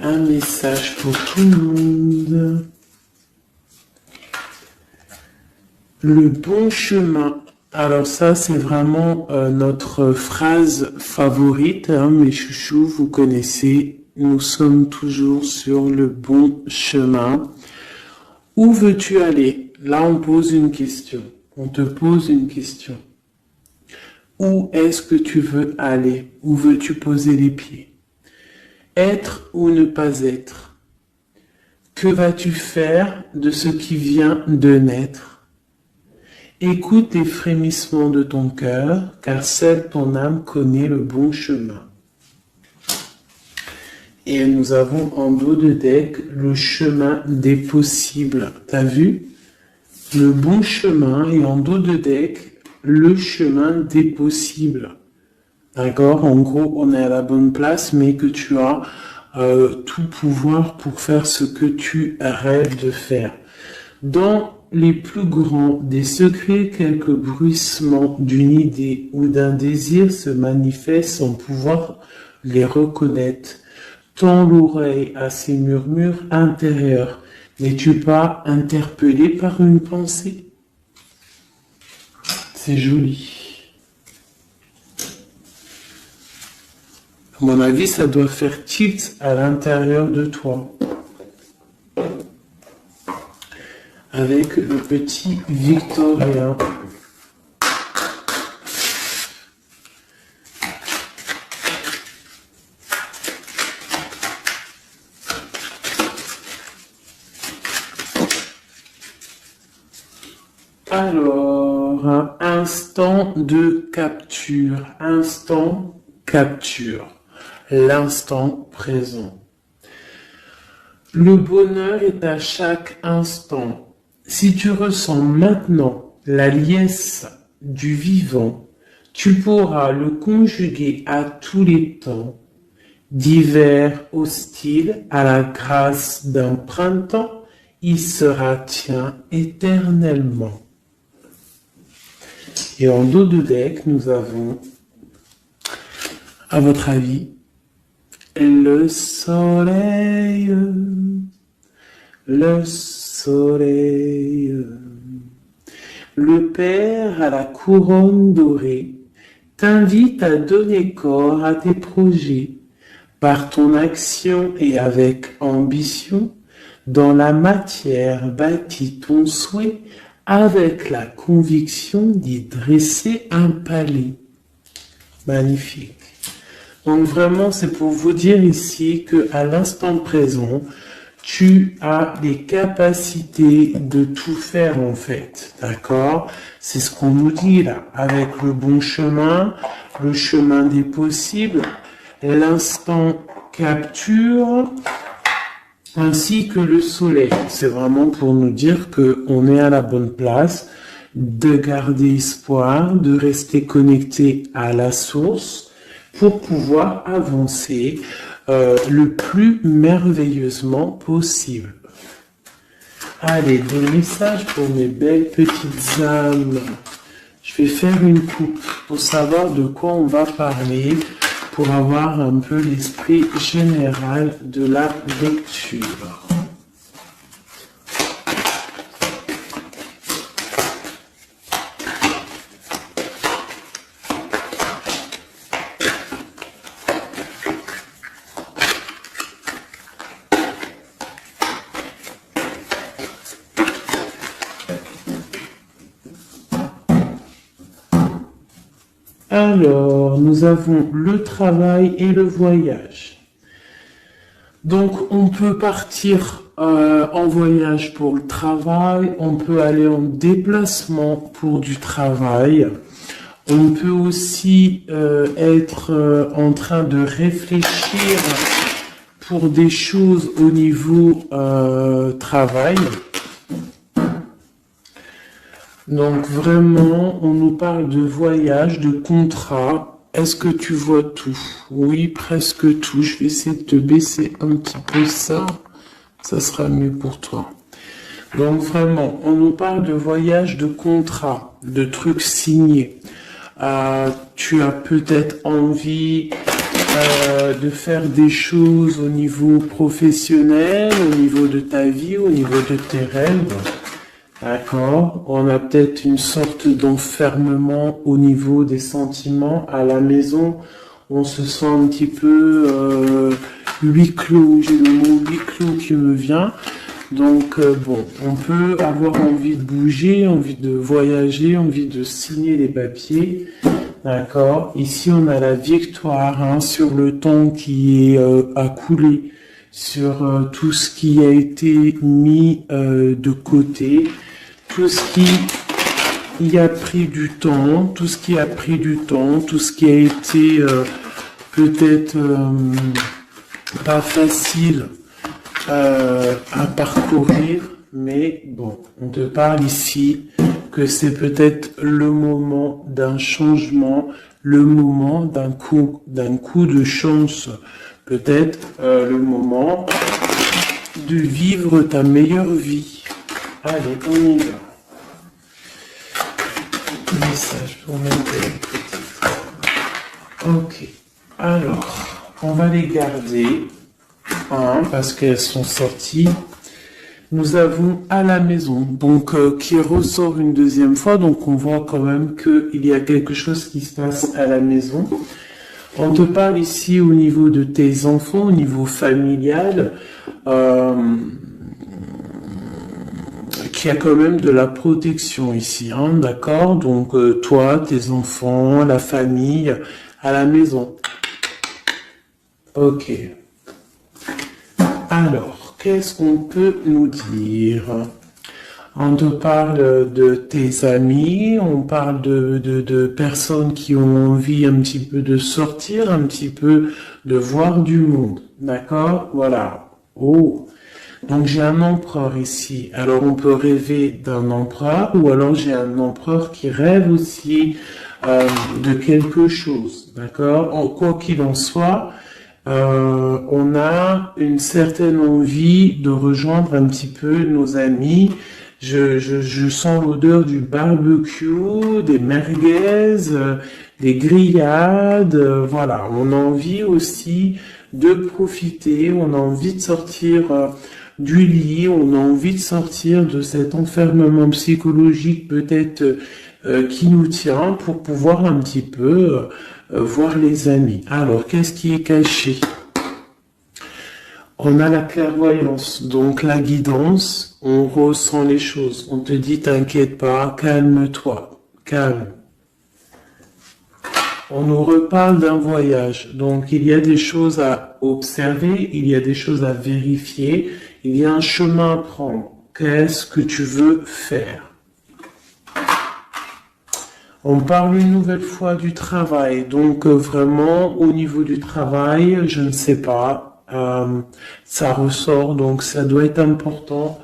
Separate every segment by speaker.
Speaker 1: Un message pour tout le monde. Le bon chemin. Alors ça, c'est vraiment notre phrase favorite, hein, mes chouchous, vous connaissez. Nous sommes toujours sur le bon chemin. Où veux-tu aller? Là, on pose une question. On te pose une question. Où est-ce que tu veux aller? Où veux-tu poser les pieds? Être ou ne pas être? Que vas-tu faire de ce qui vient de naître? Écoute les frémissements de ton cœur, car seule ton âme connaît le bon chemin. Et nous avons en dos de deck le chemin des possibles. T'as vu? Le bon chemin et en dos de deck, le chemin des possibles. D'accord? En gros, on est à la bonne place, mais que tu as tout pouvoir pour faire ce que tu rêves de faire. Dans les plus grands des secrets, quelques bruissements d'une idée ou d'un désir se manifestent sans pouvoir les reconnaître. Tends l'oreille à ces murmures intérieurs. N'es-tu pas interpellé par une pensée? C'est joli. À mon avis, ça doit faire tilt à l'intérieur de toi. Avec le petit Victorien. Alors, un instant de capture. Instant capture. L'instant présent. Le bonheur est à chaque instant. Si tu ressens maintenant la liesse du vivant, tu pourras le conjuguer à tous les temps, d'hiver hostile à la grâce d'un printemps, il sera tien éternellement. Et en dos de deck, nous avons, à votre avis, le soleil, le soleil. Le Père à la couronne dorée t'invite à donner corps à tes projets par ton action et avec ambition. Dans la matière bâtis ton souhait avec la conviction d'y dresser un palais. Magnifique. Donc vraiment, c'est pour vous dire ici que à l'instant présent, tu as les capacités de tout faire en fait, d'accord? C'est ce qu'on nous dit là, avec le bon chemin, le chemin des possibles, l'instant capture, ainsi que le soleil. C'est vraiment pour nous dire qu'on est à la bonne place, de garder espoir, de rester connecté à la source pour pouvoir avancer le plus merveilleusement possible. Allez, des messages pour mes belles petites âmes. Je vais faire une coupe pour savoir de quoi on va parler, pour avoir un peu l'esprit général de la lecture. Alors, nous avons le travail et le voyage. Donc, on peut partir en voyage pour le travail, on peut aller en déplacement pour du travail, on peut aussi être en train de réfléchir pour des choses au niveau travail. Donc vraiment, on nous parle de voyage, de contrat. Est-ce que tu vois tout? Oui, presque tout. Je vais essayer de te baisser un petit peu ça. Ça sera mieux pour toi. Donc vraiment, on nous parle de voyage, de contrat, de trucs signés. Tu as peut-être envie de faire des choses au niveau professionnel, au niveau de ta vie, au niveau de tes rêves. D'accord? On a peut-être une sorte d'enfermement au niveau des sentiments à la maison. On se sent un petit peu huis clos. J'ai le mot huis clos qui me vient. Donc bon, on peut avoir envie de bouger, envie de voyager, envie de signer les papiers. D'accord? Ici, on a la victoire hein, sur le temps qui est à couler, sur tout ce qui a été mis de côté, tout ce qui y a pris du temps, tout ce qui a pris du temps, tout ce qui a été peut-être pas facile à parcourir, mais bon, on te parle ici que c'est peut-être le moment d'un changement, le moment d'un coup de chance, peut-être le moment de vivre ta meilleure vie. Allez, on y va. Message pour mettre petite. Ok. Alors, on va les garder hein, parce qu'elles sont sorties. Nous avons à la maison, donc qui ressort une deuxième fois, donc on voit quand même qu'il y a quelque chose qui se passe à la maison. On te parle ici au niveau de tes enfants, au niveau familial, qu'il y a quand même de la protection ici, hein, d'accord? Donc toi, tes enfants, la famille, à la maison. Ok. Alors, qu'est-ce qu'on peut nous dire? On te parle de tes amis, on parle de personnes qui ont envie un petit peu de sortir, un petit peu de voir du monde. D'accord? Voilà. Oh. Donc j'ai un empereur ici. Alors on peut rêver d'un empereur ou alors j'ai un empereur qui rêve aussi de quelque chose. D'accord? Quoi qu'il en soit, on a une certaine envie de rejoindre un petit peu nos amis. Je sens l'odeur du barbecue, des merguez, des grillades. Voilà, on a envie aussi de profiter, on a envie de sortir du lit, on a envie de sortir de cet enfermement psychologique peut-être qui nous tient pour pouvoir un petit peu voir les amis. Alors, qu'est-ce qui est caché? On a la clairvoyance, donc la guidance, on ressent les choses. On te dit, t'inquiète pas, calme-toi, calme. On nous reparle d'un voyage, donc il y a des choses à observer, il y a des choses à vérifier, il y a un chemin à prendre. Qu'est-ce que tu veux faire? On parle une nouvelle fois du travail, donc vraiment au niveau du travail, je ne sais pas. Ça ressort, donc ça doit être important.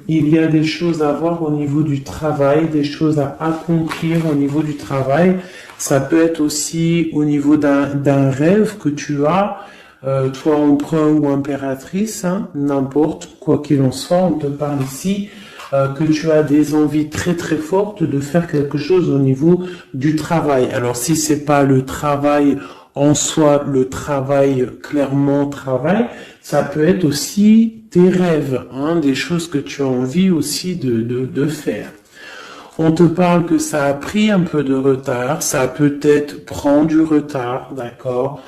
Speaker 1: Il y a des choses à voir au niveau du travail, des choses à accomplir au niveau du travail. Ça peut être aussi au niveau d'un rêve que tu as, toi empereur ou impératrice, hein, n'importe quoi qu'il en soit, on te parle ici que tu as des envies très très fortes de faire quelque chose au niveau du travail. Alors si c'est pas le travail en soi, le travail, clairement travail, ça peut être aussi tes rêves, hein, des choses que tu as envie aussi de faire. On te parle que ça a pris un peu de retard, ça peut-être prend du retard, d'accord?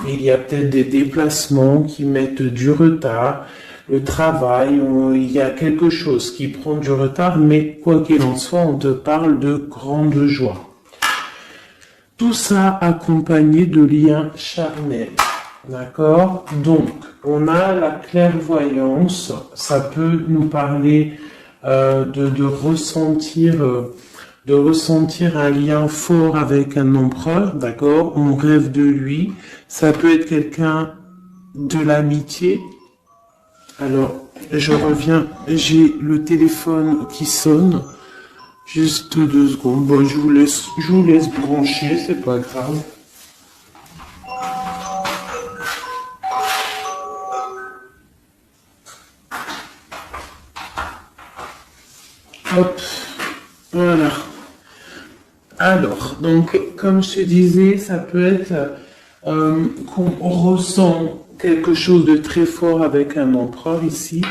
Speaker 1: Il y a peut-être des déplacements qui mettent du retard, le travail, il y a quelque chose qui prend du retard, mais quoi qu'il en soit, on te parle de grande joie. Tout ça accompagné de liens charnels, d'accord? Donc, on a la clairvoyance, ça peut nous parler de ressentir un lien fort avec un empereur, d'accord? On rêve de lui, ça peut être quelqu'un de l'amitié. Alors, je reviens, j'ai le téléphone qui sonne. Juste 2 secondes. Bon, je vous laisse brancher, c'est pas grave. Hop, voilà. Alors, donc, comme je te disais, ça peut être qu'on ressent quelque chose de très fort avec un empereur ici,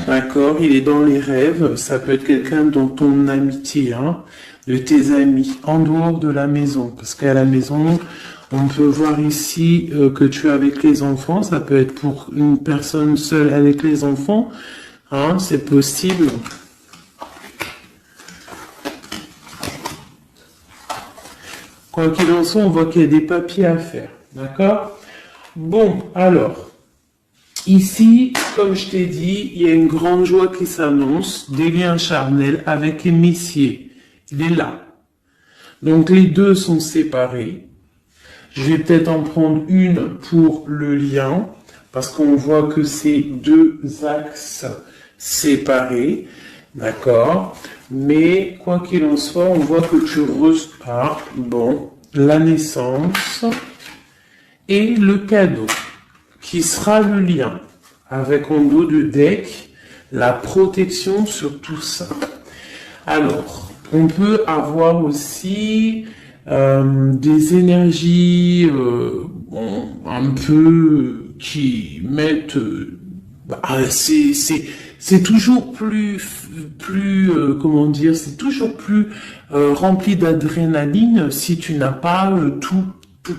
Speaker 1: d'accord? Il est dans les rêves, ça peut être quelqu'un dans ton amitié, hein, de tes amis, en dehors de la maison, parce qu'à la maison, on peut voir ici que tu es avec les enfants, ça peut être pour une personne seule avec les enfants, hein, c'est possible. Quoi qu'il en soit, on voit qu'il y a des papiers à faire. D'accord? Bon, alors, ici, comme je t'ai dit, il y a une grande joie qui s'annonce, des liens charnels avec Messier. Il est là. Donc, les deux sont séparés. Je vais peut-être en prendre une pour le lien, parce qu'on voit que c'est deux axes séparés. D'accord? Mais quoi qu'il en soit, on voit que tu repars, bon, la naissance et le cadeau, qui sera le lien, avec en dos de deck, la protection sur tout ça. Alors, on peut avoir aussi des énergies bon, un peu qui mettent... c'est toujours comment dire, c'est toujours plus rempli d'adrénaline si tu n'as pas tout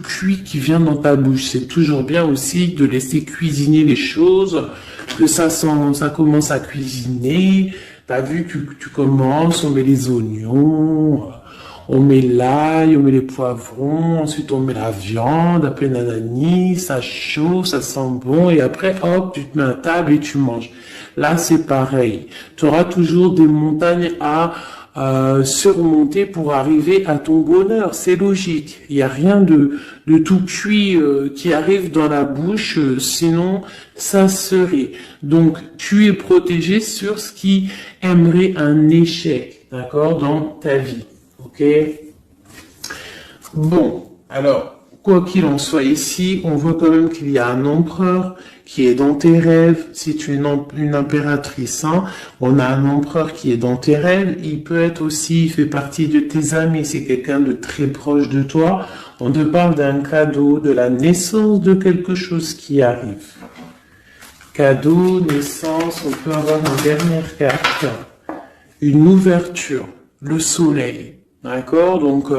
Speaker 1: cuit qui vient dans ta bouche. C'est toujours bien aussi de laisser cuisiner les choses, que ça commence à cuisiner. T'as vu, tu commences, on met les oignons, on met l'ail, on met les poivrons, ensuite on met la viande, après nanani, ça chauffe, ça sent bon, et après, hop, tu te mets à table et tu manges. Là, c'est pareil. Tu auras toujours des montagnes à surmonter pour arriver à ton bonheur. C'est logique. Il n'y a rien de tout cuit qui arrive dans la bouche, sinon ça serait. Donc, tu es protégé sur ce qui aimerait un échec, d'accord, dans ta vie. Ok? Bon, alors, quoi qu'il en soit ici, on voit quand même qu'il y a un empereur qui est dans tes rêves. Si tu es une impératrice, hein, on a un empereur qui est dans tes rêves. Il peut être aussi, il fait partie de tes amis. C'est quelqu'un de très proche de toi. On te parle d'un cadeau, de la naissance de quelque chose qui arrive. Cadeau, naissance, on peut avoir une dernière carte. Une ouverture, le soleil. D'accord? Donc,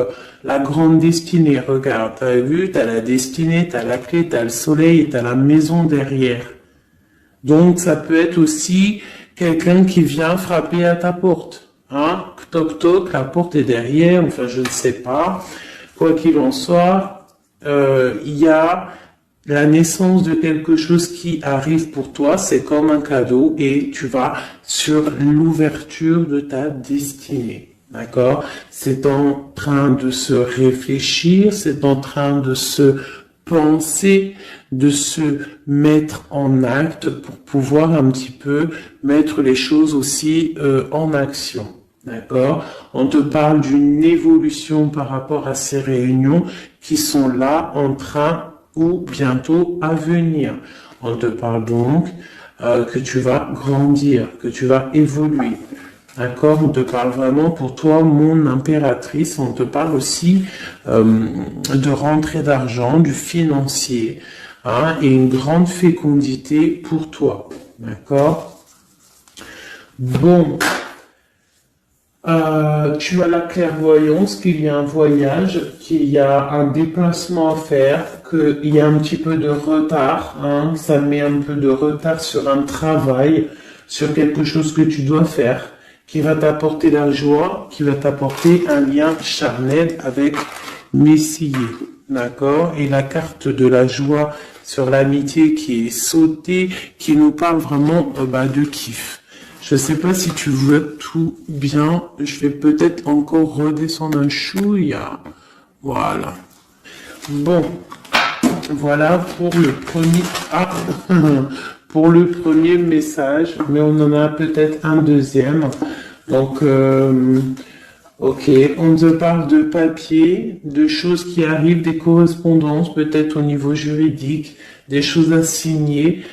Speaker 1: la grande destinée, regarde, t'as vu, t'as la destinée, t'as la clé, t'as le soleil et t'as la maison derrière. Donc, ça peut être aussi quelqu'un qui vient frapper à ta porte. Hein? Toc toc, la porte est derrière, enfin, je ne sais pas. Quoi qu'il en soit, il y a la naissance de quelque chose qui arrive pour toi, c'est comme un cadeau et tu vas sur l'ouverture de ta destinée. D'accord? C'est en train de se réfléchir, c'est en train de se penser, de se mettre en acte pour pouvoir un petit peu mettre les choses aussi en action. D'accord? On te parle d'une évolution par rapport à ces réunions qui sont là en train ou bientôt à venir. On te parle donc que tu vas grandir, que tu vas évoluer. D'accord, on te parle vraiment pour toi, mon impératrice. On te parle aussi de rentrée d'argent, du financier, hein, et une grande fécondité pour toi. D'accord. Bon, tu as la clairvoyance qu'il y a un voyage, qu'il y a un déplacement à faire, qu'il y a un petit peu de retard, hein, ça met un peu de retard sur un travail, sur quelque chose que tu dois faire, qui va t'apporter la joie, qui va t'apporter un lien charnel avec Messier, d'accord? Et la carte de la joie sur l'amitié qui est sautée, qui nous parle vraiment de kiff. Je sais pas si tu vois tout bien, je vais peut-être encore redescendre un chouïa. Voilà. Bon, voilà pour le premier... pour le premier message, mais on en a peut-être un deuxième. Donc, ok, on te parle de papier, de choses qui arrivent, des correspondances, peut-être au niveau juridique, des choses à signer.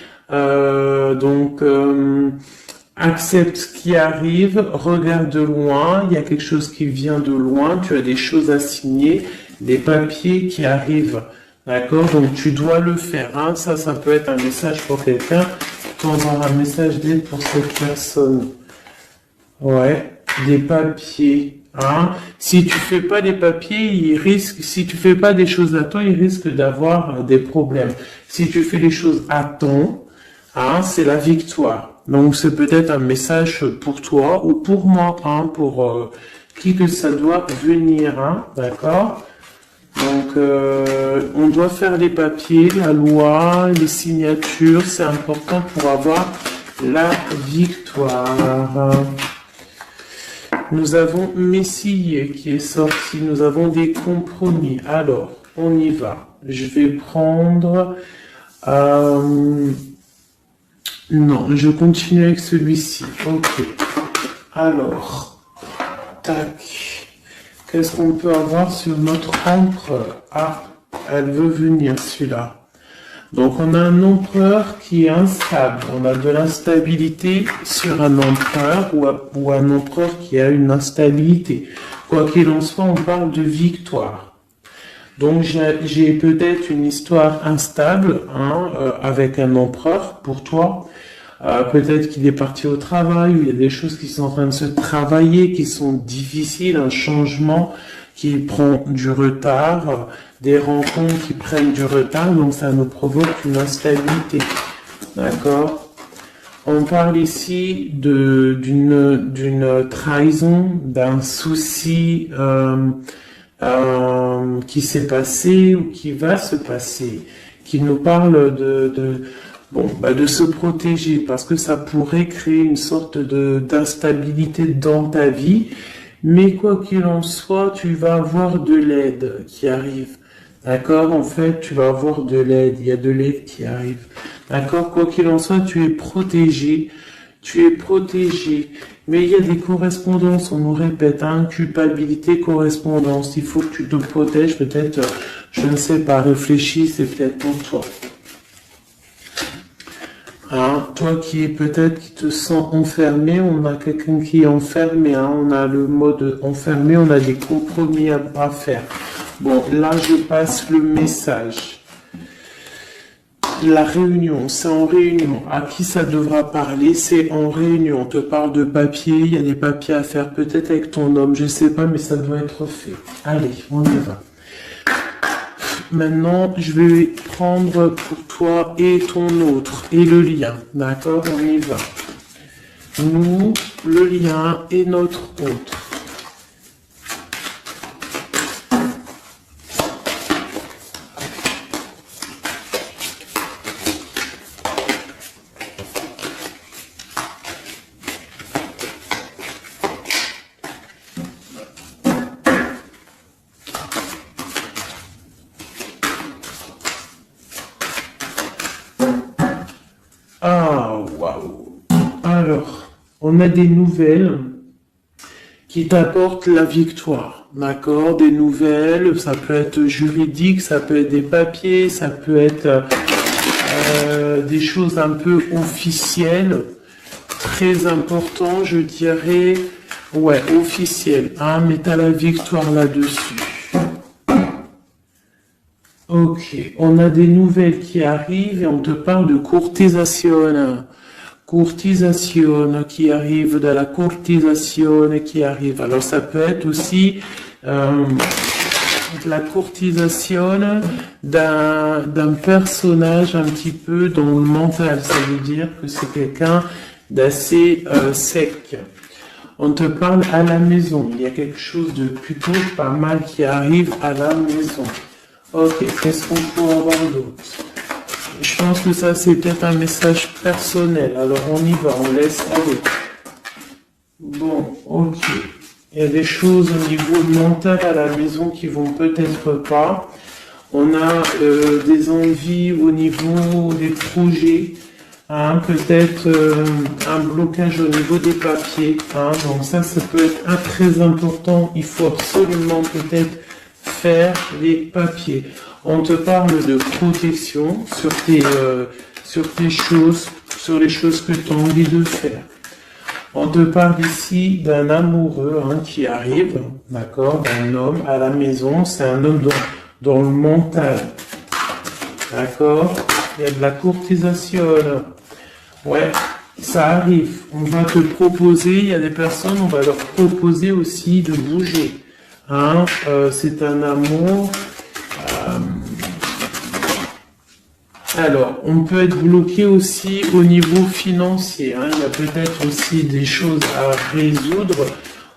Speaker 1: accepte ce qui arrive, regarde de loin, il y a quelque chose qui vient de loin, tu as des choses à signer, des papiers qui arrivent. D'accord? Donc tu dois le faire. Hein. Ça peut être un message pour quelqu'un. Tu auras un message d'aide pour cette personne. Ouais, des papiers. Hein. Si tu fais pas des papiers, si tu fais pas des choses à temps, il risque d'avoir des problèmes. Si tu fais les choses à temps, hein, c'est la victoire. Donc c'est peut-être un message pour toi ou pour moi, hein, pour qui que ça doit venir, hein, d'accord? Donc on doit faire les papiers, la loi, les signatures, c'est important pour avoir la victoire. Nous avons Messie qui est sorti, nous avons des compromis. Alors, on y va. Je vais prendre... Non, je continue avec celui-ci. Ok. Alors, tac. Qu'est-ce qu'on peut avoir sur notre empereur? Ah, elle veut venir, celui-là. Donc, on a un empereur qui est instable. On a de l'instabilité sur un empereur ou un empereur qui a une instabilité. Quoi qu'il en soit, on parle de victoire. Donc, j'ai peut-être une histoire instable hein, avec un empereur pour toi. Peut-être qu'il est parti au travail, ou il y a des choses qui sont en train de se travailler, qui sont difficiles, un changement qui prend du retard, des rencontres qui prennent du retard, donc ça nous provoque une instabilité. D'accord? On parle ici d'une trahison, d'un souci qui s'est passé ou qui va se passer, qui nous parle de se protéger parce que ça pourrait créer une sorte d'instabilité dans ta vie. Mais quoi qu'il en soit, tu vas avoir de l'aide qui arrive. D'accord? En fait, tu vas avoir de l'aide. Il y a de l'aide qui arrive. D'accord? Quoi qu'il en soit, tu es protégé. Tu es protégé. Mais il y a des correspondances, on nous répète, hein, culpabilité, correspondance. Il faut que tu te protèges. Peut-être, je ne sais pas, réfléchis, c'est peut-être pour toi. Hein, toi qui te sens enfermé, on a quelqu'un qui est enfermé, hein, on a le mode enfermé, on a des compromis à faire. Bon, là je passe le message. La réunion, c'est en réunion. À qui ça devra parler? C'est en réunion. On te parle de papier, il y a des papiers à faire peut-être avec ton homme, je sais pas, mais ça doit être fait. Allez, on y va. Maintenant, je vais prendre pour toi et ton autre, et le lien. D'accord? On y va. Nous, le lien et notre autre. Ah, waouh. Alors, on a des nouvelles qui t'apportent la victoire, d'accord? Des nouvelles, ça peut être juridique, ça peut être des papiers, ça peut être des choses un peu officielles, très important, je dirais, ouais, officielles, hein, mais t'as la victoire là-dessus. Ok, on a des nouvelles qui arrivent et on te parle de courtisation. Courtisation qui arrive, de la courtisation qui arrive. Alors ça peut être aussi la courtisation d'un personnage un petit peu dans le mental. Ça veut dire que c'est quelqu'un d'assez sec. On te parle à la maison. Il y a quelque chose de plutôt pas mal qui arrive à la maison. Ok, qu'est-ce qu'on peut avoir d'autre? Je pense que ça, c'est peut-être un message personnel. Alors, on y va, on laisse aller. Bon, ok. Il y a des choses au niveau mental à la maison qui vont peut-être pas. On a des envies au niveau des projets. Hein, peut-être un blocage au niveau des papiers. Hein, donc ça peut être très important. Il faut absolument peut-être faire les papiers. On te parle de protection sur tes choses, sur les choses que tu as envie de faire. On te parle ici d'un amoureux qui arrive, d'accord, d'un homme à la maison. C'est un homme dans le mental, d'accord. Il y a de la courtisation. Ouais, ça arrive. On va te proposer, il y a des personnes, on va leur proposer aussi de bouger. C'est un amour. Alors, on peut être bloqué aussi au niveau financier. Il y a peut-être aussi des choses à résoudre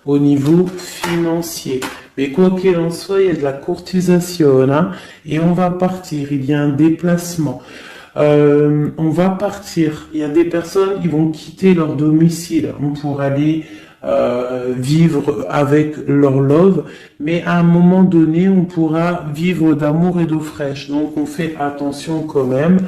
Speaker 1: au niveau financier. Mais quoi qu'il en soit, il y a de la courtisation. Et on va partir. Il y a un déplacement. On va partir. Il y a des personnes qui vont quitter leur domicile pour aller vivre avec leur love, mais à un moment donné, on pourra vivre d'amour et d'eau fraîche. Donc, on fait attention quand même.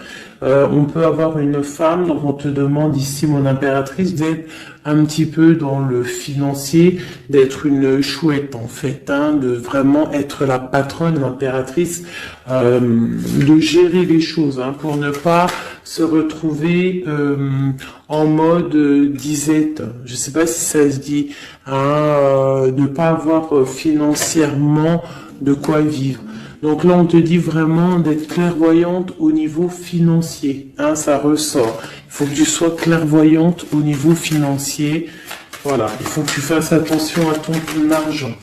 Speaker 1: On peut avoir une femme, donc on te demande ici, mon impératrice, d'être un petit peu dans le financier, d'être une chouette en fait, de vraiment être la patronne, l'impératrice, de gérer les choses, pour ne pas se retrouver en mode disette. Je sais pas si ça se dit, ne pas avoir financièrement de quoi vivre. Donc là, on te dit vraiment d'être clairvoyante au niveau financier. Ça ressort. Il faut que tu sois clairvoyante au niveau financier. Voilà, il faut que tu fasses attention à ton argent.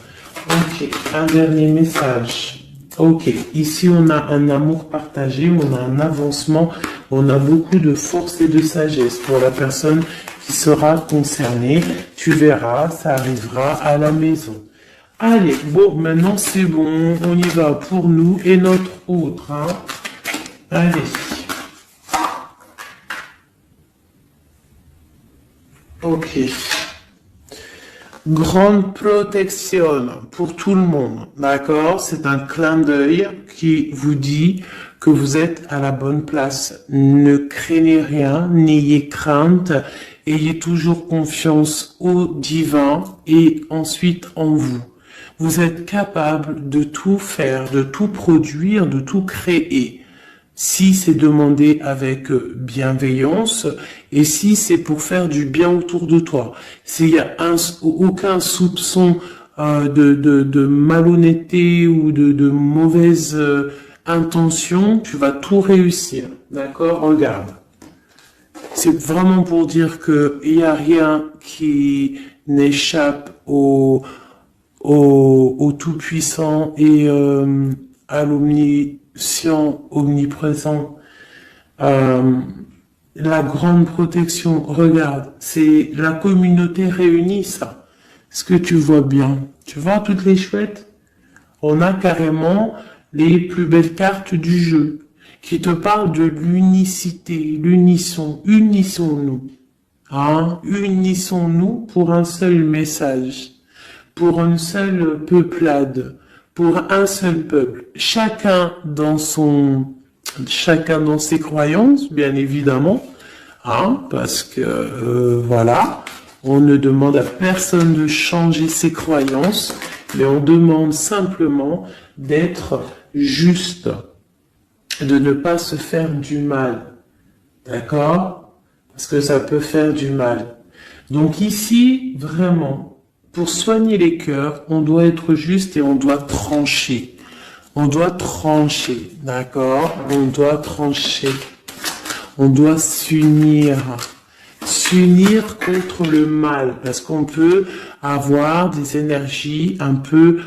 Speaker 1: Ok, un dernier message. Ok, ici on a un amour partagé, on a un avancement, on a beaucoup de force et de sagesse pour la personne qui sera concernée. Tu verras, ça arrivera à la maison. Allez, bon, maintenant c'est bon, on y va pour nous et notre autre. Allez. Ok. Grande protection pour tout le monde, d'accord? C'est un clin d'œil qui vous dit que vous êtes à la bonne place. Ne craignez rien, n'ayez crainte, ayez toujours confiance au divin et ensuite en vous. Vous êtes capable de tout faire, de tout produire, de tout créer. Si c'est demandé avec bienveillance et si c'est pour faire du bien autour de toi. S'il y a aucun soupçon de malhonnêteté ou de mauvaise intention, tu vas tout réussir. D'accord? Regarde. C'est vraiment pour dire que il n'y a rien qui n'échappe au Tout-Puissant et à l'Omniscient, omniprésent. La grande protection, regarde, c'est la communauté réunie, ça. Est-ce que tu vois bien? Tu vois toutes les chouettes? On a carrément les plus belles cartes du jeu qui te parlent de l'unicité, l'unisson, unissons-nous. Unissons-nous pour un seul message, pour une seule peuplade, pour un seul peuple. Chacun dans ses croyances, bien évidemment, parce que voilà, on ne demande à personne de changer ses croyances, mais on demande simplement d'être juste, de ne pas se faire du mal, d'accord? Parce que ça peut faire du mal. Donc ici, vraiment, pour soigner les cœurs, on doit être juste et on doit trancher. On doit trancher, d'accord? On doit trancher. On doit s'unir. S'unir contre le mal. Parce qu'on peut avoir des énergies un peu...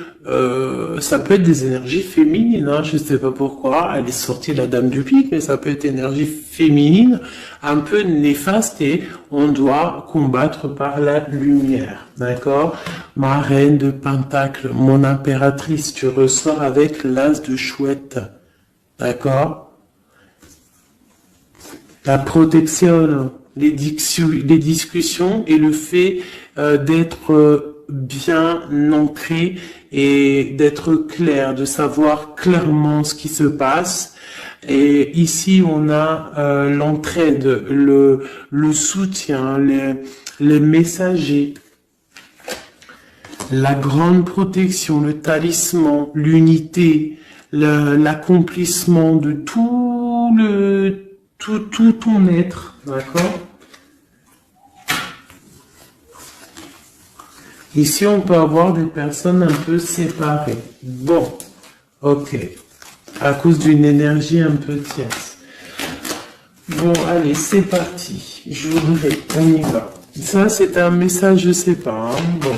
Speaker 1: ça peut être des énergies féminines, je sais pas pourquoi. Elle est sortie la dame du pique, mais ça peut être énergie féminine, un peu néfaste et on doit combattre par la lumière, d'accord? Ma reine de Pentacle, mon impératrice, tu ressors avec l'as de chouette, d'accord? La protection, les discussions et le fait d'être bien ancré et d'être clair, de savoir clairement ce qui se passe. Et ici, on a l'entraide, le soutien, les messagers, la grande protection, le talisman, l'unité, l'accomplissement de tout ton être, d'accord? Ici, on peut avoir des personnes un peu séparées. Bon, ok. À cause d'une énergie un peu tierce. Bon, allez, c'est parti. Je voudrais, on y va. Ça, c'est un message, je sais pas. Hein. Bon.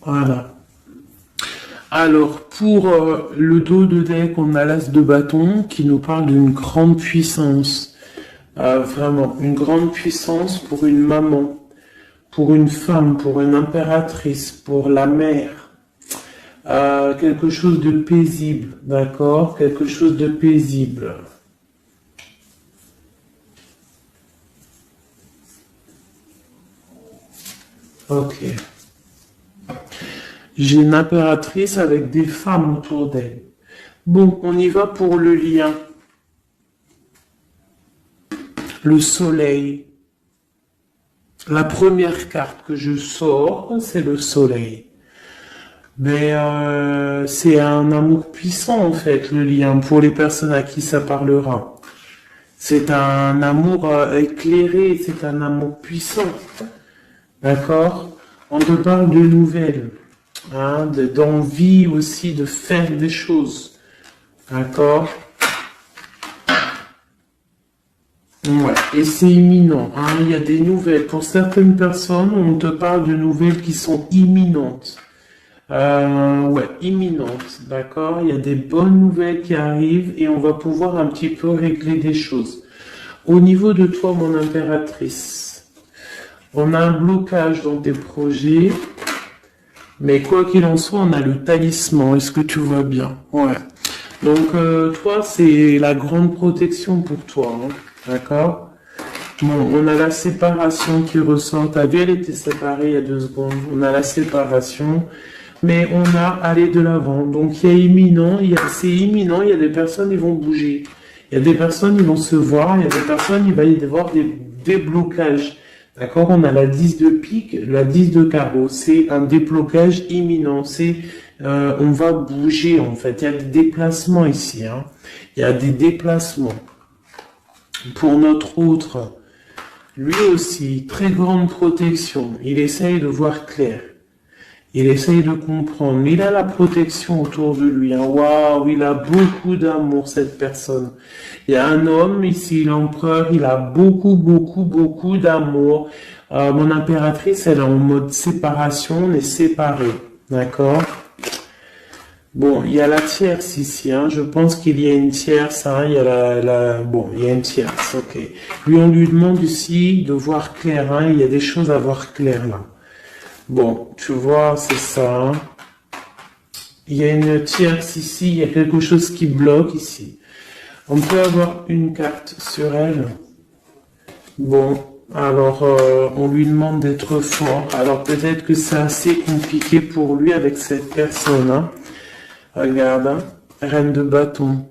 Speaker 1: Voilà. Alors, pour le dos de deck, on a l'as de bâton qui nous parle d'une grande puissance. Vraiment, une grande puissance pour une maman, pour une femme, pour une impératrice, pour la mère. Quelque chose de paisible, d'accord? Quelque chose de paisible. Ok. J'ai une impératrice avec des femmes autour d'elle. Bon, on y va pour le lien. Le soleil. La première carte que je sors, c'est le soleil. Mais c'est un amour puissant en fait, le lien, pour les personnes à qui ça parlera. C'est un amour éclairé, c'est un amour puissant. D'accord? On te parle de nouvelles, hein, d'envie aussi de faire des choses. D'accord? Ouais, et c'est imminent, hein, il y a des nouvelles. Pour certaines personnes, on te parle de nouvelles qui sont imminentes. Ouais, imminentes, d'accord? Il y a des bonnes nouvelles qui arrivent et on va pouvoir un petit peu régler des choses. Au niveau de toi, mon impératrice, on a un blocage dans tes projets, mais quoi qu'il en soit, on a le talisman. Est-ce que tu vois bien? Ouais. Donc, toi, c'est la grande protection pour toi, hein, d'accord? Bon, on a la séparation qui ressort. T'as vu, elle était séparée il y a 2 secondes. On a la séparation, mais on a aller de l'avant. Donc, il y a imminent, c'est imminent, il y a des personnes qui vont bouger. Il y a des personnes qui vont se voir, il y a des personnes, il va y avoir des déblocages. D'accord? On a la 10 de pique, la 10 de carreau. C'est un déblocage imminent. On va bouger, en fait. Il y a des déplacements ici, hein. Il y a des déplacements. Pour notre autre, lui aussi, très grande protection. Il essaye de voir clair. Il essaye de comprendre. Il a la protection autour de lui. Hein. Waouh, il a beaucoup d'amour, cette personne. Il y a un homme ici, l'empereur, il a beaucoup, beaucoup, beaucoup d'amour. Mon impératrice, elle est en mode séparation, on est séparés. D'accord? Bon, il y a la tierce ici, hein. Je pense qu'il y a une tierce, hein. Il y a bon, il y a une tierce, ok. Lui, on lui demande ici de voir clair, hein. Il y a des choses à voir clair, là. Bon, tu vois, c'est ça, hein. Il y a une tierce ici, il y a quelque chose qui bloque ici. On peut avoir une carte sur elle. Bon, alors, on lui demande d'être fort. Alors, peut-être que c'est assez compliqué pour lui avec cette personne, hein. Regarde, hein, reine de bâton.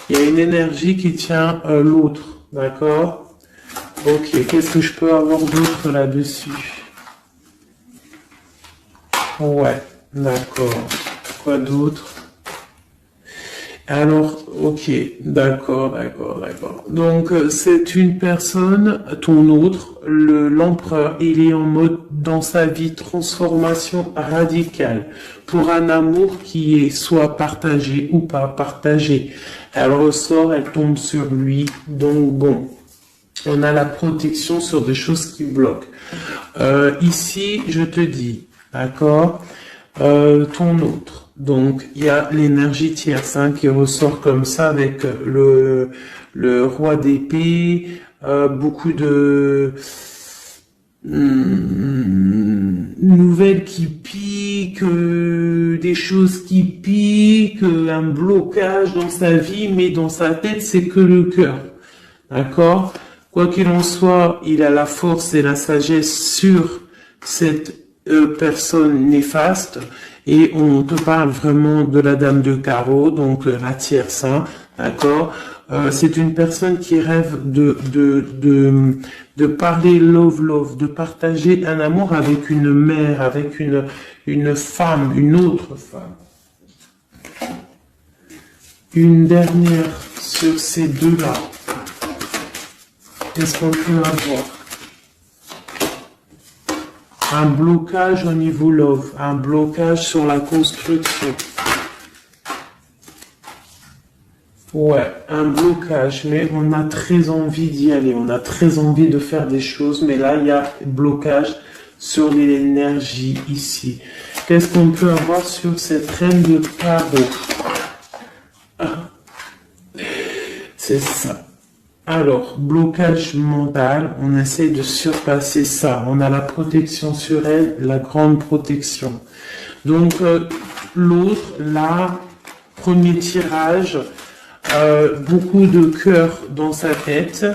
Speaker 1: Il y a une énergie qui tient l'autre, d'accord? Ok, qu'est-ce que je peux avoir d'autre là-dessus? Ouais, d'accord. Quoi d'autre? Alors, ok, d'accord, d'accord, d'accord. Donc, c'est une personne, ton autre, l'empereur, il est en mode, dans sa vie, transformation radicale, pour un amour qui est soit partagé ou pas partagé. Elle ressort, elle tombe sur lui, donc bon, on a la protection sur des choses qui bloquent. Ici, je te dis, d'accord, ton autre. Donc, il y a l'énergie tierce, hein, qui ressort comme ça avec le roi d'épée, beaucoup de nouvelles qui piquent, des choses qui piquent, un blocage dans sa vie, mais dans sa tête, c'est que le cœur. D'accord? Quoi qu'il en soit, il a la force et la sagesse sur cette personne néfaste. Et on te parle vraiment de la dame de carreau, donc la tierce, hein, d'accord? C'est une personne qui rêve de parler love, de partager un amour avec une mère, avec une femme, une autre femme. Une dernière sur ces deux-là. Qu'est-ce qu'on peut avoir? Un blocage au niveau love, un blocage sur la construction. Ouais, un blocage, mais on a très envie d'y aller, on a très envie de faire des choses, mais là, il y a blocage sur l'énergie ici. Qu'est-ce qu'on peut avoir sur cette reine de carreau? C'est ça. Alors, blocage mental, on essaie de surpasser ça. On a la protection sur elle, la grande protection. Donc, l'autre, là, premier tirage, beaucoup de cœur dans sa tête,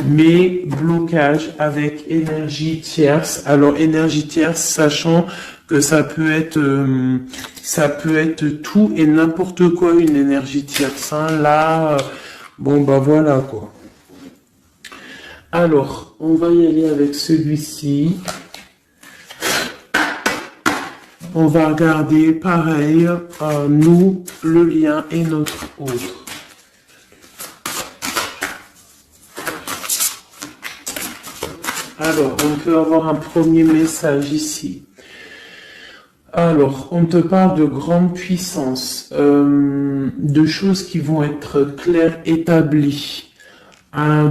Speaker 1: mais blocage avec énergie tierce. Alors, énergie tierce, sachant que ça peut être tout et n'importe quoi, une énergie tierce. Hein. Là, bon, bah voilà, quoi. Alors, on va y aller avec celui-ci. On va regarder, pareil, nous, le lien et notre autre. Alors, on peut avoir un premier message ici. Alors, on te parle de grande puissance, de choses qui vont être claires, établies.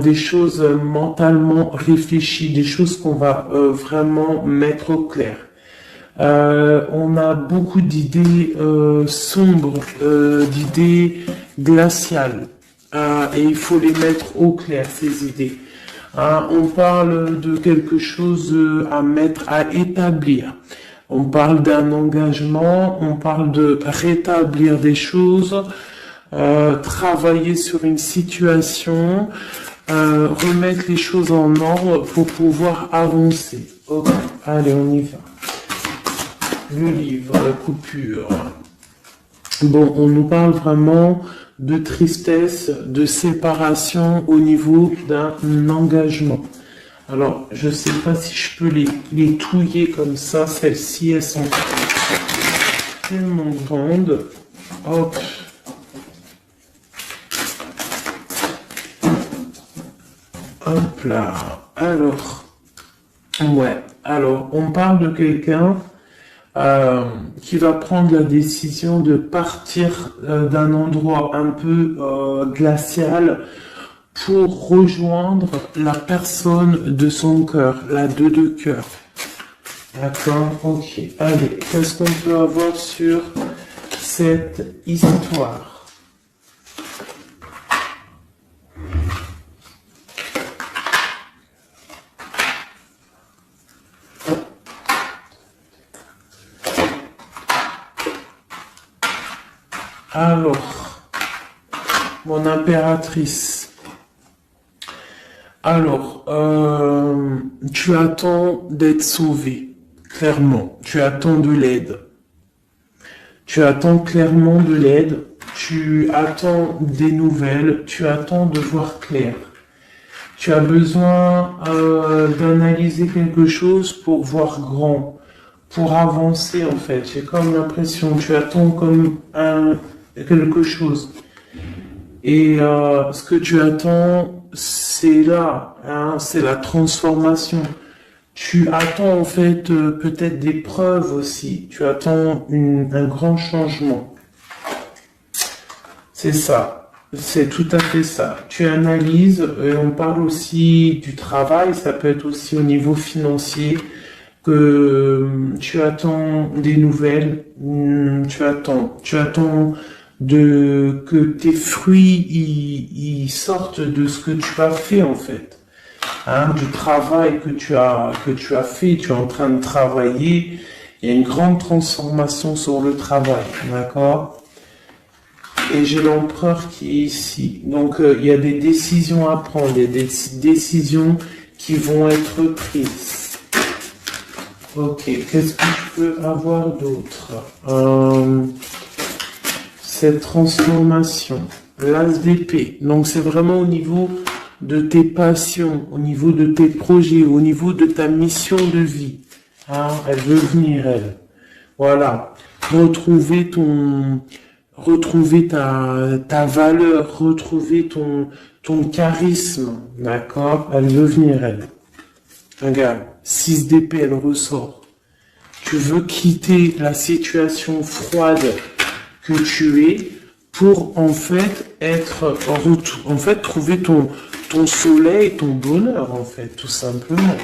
Speaker 1: Des choses mentalement réfléchies, des choses qu'on va vraiment mettre au clair. On a beaucoup d'idées sombres, d'idées glaciales, et il faut les mettre au clair, ces idées. On parle de quelque chose à mettre, à établir. On parle d'un engagement, on parle de rétablir des choses, travailler sur une situation, remettre les choses en ordre pour pouvoir avancer. Ok, allez, on y va. Le livre, la coupure. Bon, on nous parle vraiment de tristesse, de séparation au niveau d'un engagement. Alors, je sais pas si je peux les touiller comme ça. Celles-ci, elles sont tellement grandes. Hop. Hop là. Alors, ouais. Alors, on parle de quelqu'un qui va prendre la décision de partir d'un endroit un peu glacial pour rejoindre la personne de son cœur, la 2 de cœur. D'accord, ok. Allez, qu'est-ce qu'on peut avoir sur cette histoire? Alors, mon impératrice. Alors, tu attends d'être sauvé, clairement. Tu attends de l'aide. Tu attends clairement de l'aide. Tu attends des nouvelles. Tu attends de voir clair. Tu as besoin d'analyser quelque chose pour voir grand, pour avancer en fait. J'ai comme l'impression, tu attends comme quelque chose. Et ce que tu attends, c'est là, hein, c'est la transformation. Tu attends en fait peut-être des preuves aussi. Tu attends un grand changement. C'est ça. C'est tout à fait ça. Tu analyses, et on parle aussi du travail, ça peut être aussi au niveau financier, que tu attends des nouvelles, tu attends que tes fruits ils sortent de ce que tu as fait en fait, hein, du travail que tu as fait, tu es en train de travailler Il y a une grande transformation sur le travail, d'accord? Et j'ai l'empereur qui est ici. Donc, il y a des décisions à prendre, il y a des décisions qui vont être prises. Ok, qu'est-ce que je peux avoir d'autre? Cette transformation, l'as d'épée. Donc, c'est vraiment au niveau de tes passions, au niveau de tes projets, au niveau de ta mission de vie. Hein, elle veut venir, elle. Voilà. Retrouver ta valeur, retrouver ton charisme. D'accord? Elle veut venir, elle. Regarde. 6 d'épée, elle ressort. Tu veux quitter la situation froide que tu es pour, en fait, trouver ton soleil, ton bonheur, en fait, tout simplement.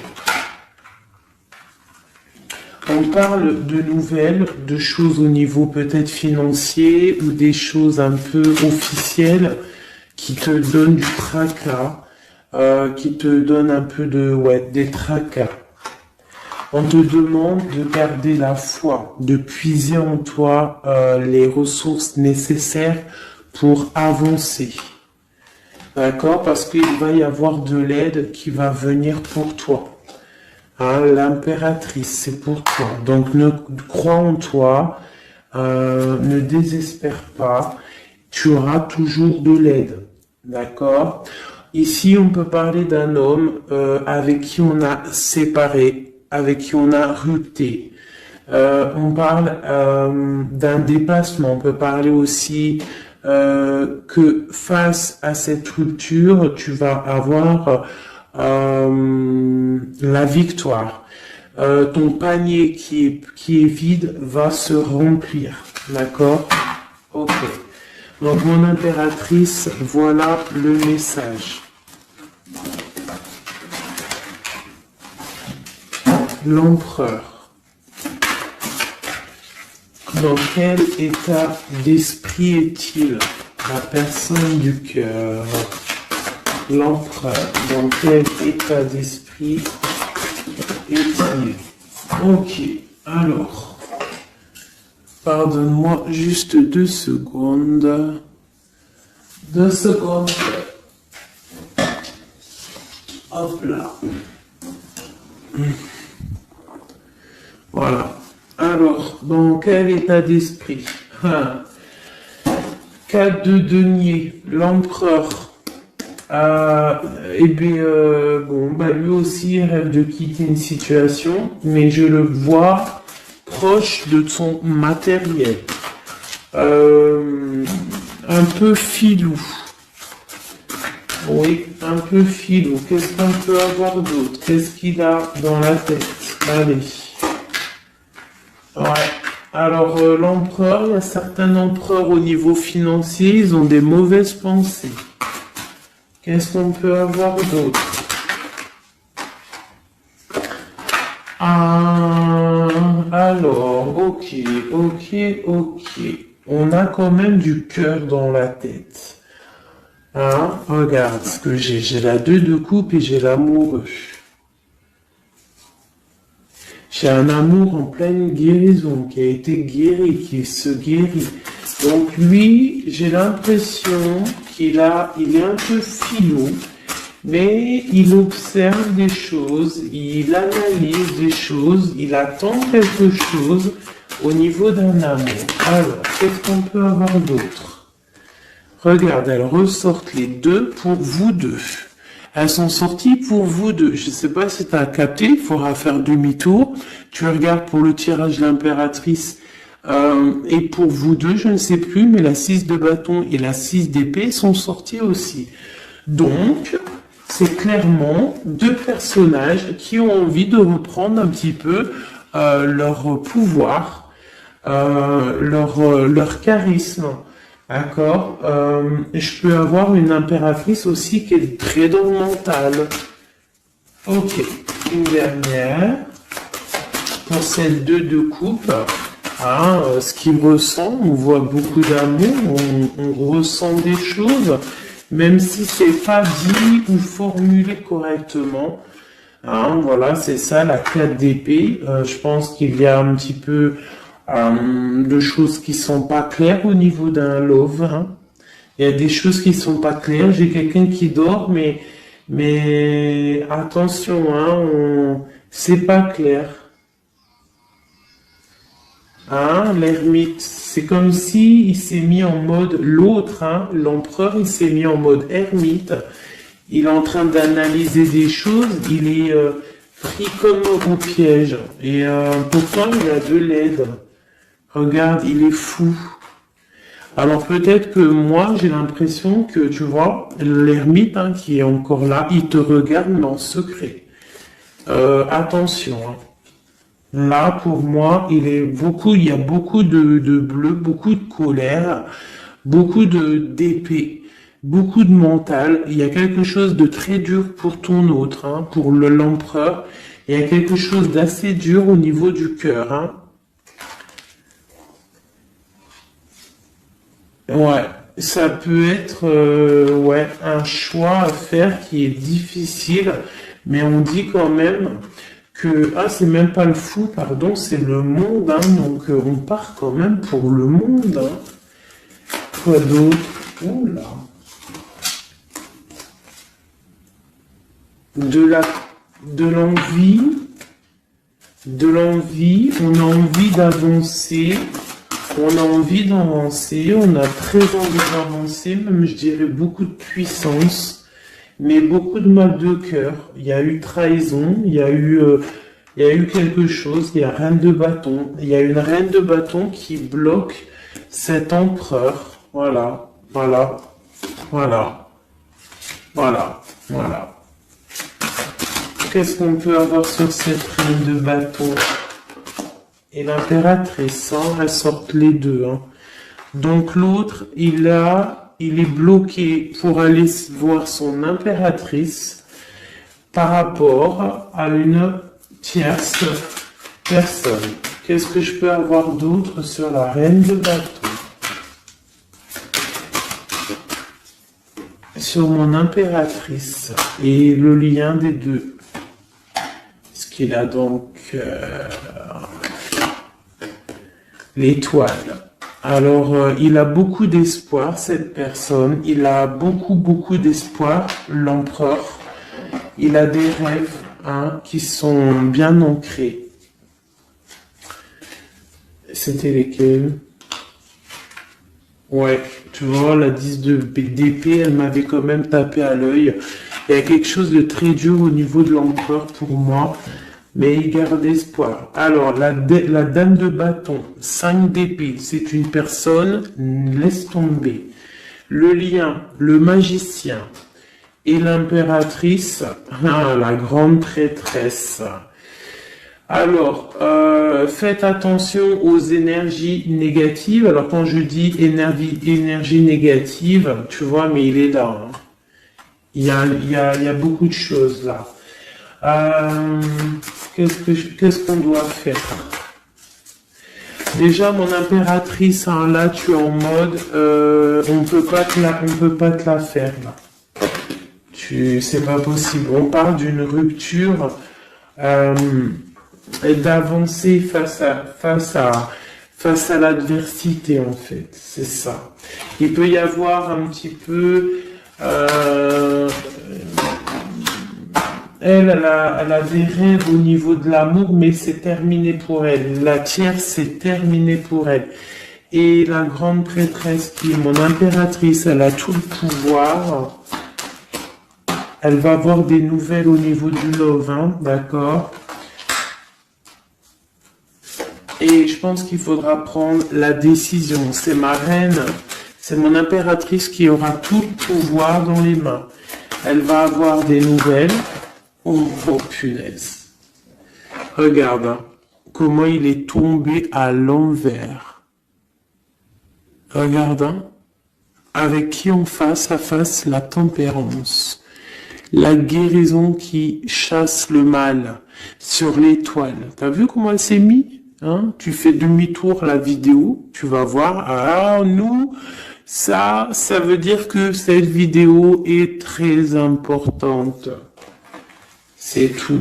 Speaker 1: On parle de nouvelles, de choses au niveau peut-être financier ou des choses un peu officielles qui te donnent du tracas, qui te donnent un peu des tracas. On te demande de garder la foi, de puiser en toi les ressources nécessaires pour avancer. D'accord? Parce qu'il va y avoir de l'aide qui va venir pour toi. Hein, l'impératrice, c'est pour toi. Donc, crois en toi, ne désespère pas. Tu auras toujours de l'aide. D'accord? Ici, on peut parler d'un homme avec qui on a séparé, avec qui on a rupté. On parle d'un dépassement. On peut parler aussi que face à cette rupture, tu vas avoir la victoire. Ton panier qui est vide va se remplir. D'accord? Ok. Donc, mon impératrice, voilà le message. L'empereur. Dans quel état d'esprit est-il? La personne du cœur. L'empereur. Dans quel état d'esprit est-il? Ok. Alors. Pardonne-moi juste 2 secondes. 2 secondes. Hop là. Voilà. Alors, dans quel état d'esprit? 4 de denier, l'empereur. Lui aussi il rêve de quitter une situation, mais je le vois proche de son matériel. Un peu filou. Oui, un peu filou. Qu'est-ce qu'on peut avoir d'autre? Qu'est-ce qu'il a dans la tête? Allez. Ouais. Alors, l'empereur, il y a certains empereurs au niveau financier, ils ont des mauvaises pensées. Qu'est-ce qu'on peut avoir d'autre? Alors, ok. On a quand même du cœur dans la tête. Hein? Regarde ce que j'ai. J'ai la 2 de coupe et j'ai l'amoureux. J'ai un amour en pleine guérison, qui a été guéri, qui se guérit. Donc lui, j'ai l'impression il est un peu filou, mais il observe des choses, il analyse des choses, il attend quelque chose au niveau d'un amour. Alors, qu'est-ce qu'on peut avoir d'autre? Regarde, elles ressortent les 2 pour vous deux. Elles sont sorties pour vous deux. Je ne sais pas si tu as capté, il faudra faire demi-tour. Tu regardes pour le tirage de l'impératrice. Et pour vous deux, je ne sais plus, mais la 6 de bâton et la 6 d'épée sont sorties aussi. Donc, c'est clairement 2 personnages qui ont envie de reprendre un petit peu leur pouvoir, leur charisme. D'accord. Je peux avoir une impératrice aussi qui est très dans le mental. Ok. Une dernière. Pour cette 2 de coupe. Ce qu'il ressent, on voit beaucoup d'amour, on ressent des choses, même si c'est pas dit ou formulé correctement. Hein, voilà, c'est ça, la 4 d'épée. Je pense qu'il y a un petit peu de choses qui sont pas claires au niveau d'un love. Hein. Il y a des choses qui sont pas claires. J'ai quelqu'un qui dort, mais attention, hein, c'est pas clair. Hein, l'ermite, c'est comme si il s'est mis en mode l'autre, hein, l'empereur, il s'est mis en mode ermite. Il est en train d'analyser des choses. Il est pris comme au piège. Et pourtant, il a de l'aide. Regarde, il est fou. Alors peut-être que moi, j'ai l'impression que, tu vois, l'ermite hein, qui est encore là, il te regarde mais en secret. Attention. Hein. Là, pour moi, il y a beaucoup de bleu, beaucoup de colère, beaucoup d'épée, beaucoup de mental. Il y a quelque chose de très dur pour ton autre, hein, pour l'empereur. Il y a quelque chose d'assez dur au niveau du cœur, hein. Ouais, ça peut être ouais, un choix à faire qui est difficile, mais on dit quand même que c'est même pas le fou, pardon, c'est le monde, hein, donc on part quand même pour le monde. Hein. Quoi d'autre? Oula. De la de l'envie, on a envie d'avancer. On a envie d'avancer, on a très envie d'avancer, même je dirais beaucoup de puissance, mais beaucoup de mal de cœur. Il y a eu trahison, il y a eu quelque chose, il y a reine de bâton. Il y a une reine de bâton qui bloque cet empereur. Voilà, voilà, voilà, voilà, voilà. Qu'est-ce qu'on peut avoir sur cette reine de bâton? Et l'impératrice, hein, elles sortent les deux. Hein. Donc l'autre, il est bloqué pour aller voir son impératrice par rapport à une tierce personne. Qu'est-ce que je peux avoir d'autre sur la reine de bâton? Sur mon impératrice et le lien des deux. Ce qu'il a donc... l'étoile. Alors, il a beaucoup d'espoir, cette personne. Il a beaucoup d'espoir, l'empereur. Il a des rêves hein, qui sont bien ancrés. C'était lesquels? Ouais, tu vois, la 10 d'épée, elle m'avait quand même tapé à l'œil. Il y a quelque chose de très dur au niveau de l'empereur pour moi. Mais il garde espoir. Alors, la dame de bâton, 5 d'épée, c'est une personne, laisse tomber. Le lien, le magicien et l'impératrice, la grande prêtresse. Alors, faites attention aux énergies négatives. Alors, quand je dis énergie négative, tu vois, mais il est là. Hein. Il y a beaucoup de choses là. Qu'est-ce qu'on doit faire? Déjà, mon impératrice, hein, là, tu es en mode, on peut pas te la faire, là. C'est pas possible. On parle d'une rupture, et d'avancer face à l'adversité, en fait. C'est ça. Il peut y avoir un petit peu, elle a des rêves au niveau de l'amour, mais c'est terminé pour elle. La tierce, c'est terminé pour elle. Et la grande prêtresse, qui est mon impératrice, elle a tout le pouvoir. Elle va avoir des nouvelles au niveau du love, hein, d'accord? Et je pense qu'il faudra prendre la décision. C'est ma reine, c'est mon impératrice qui aura tout le pouvoir dans les mains. Elle va avoir des nouvelles. Oh, punaise. Regarde hein, comment il est tombé à l'envers. Regarde hein, avec qui on face à face la tempérance. La guérison qui chasse le mal sur l'étoile. T'as vu comment elle s'est mise hein? Tu fais demi-tour la vidéo, tu vas voir. Alors nous, ça veut dire que cette vidéo est très importante. C'est tout.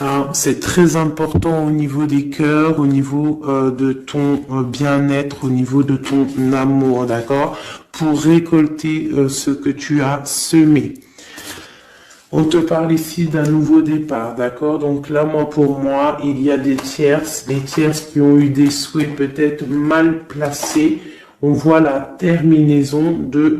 Speaker 1: Hein, c'est très important au niveau des cœurs, au niveau de ton bien-être, au niveau de ton amour, d'accord? Pour récolter ce que tu as semé. On te parle ici d'un nouveau départ, d'accord? Donc là, pour moi, il y a des tierces qui ont eu des souhaits peut-être mal placés. On voit la terminaison de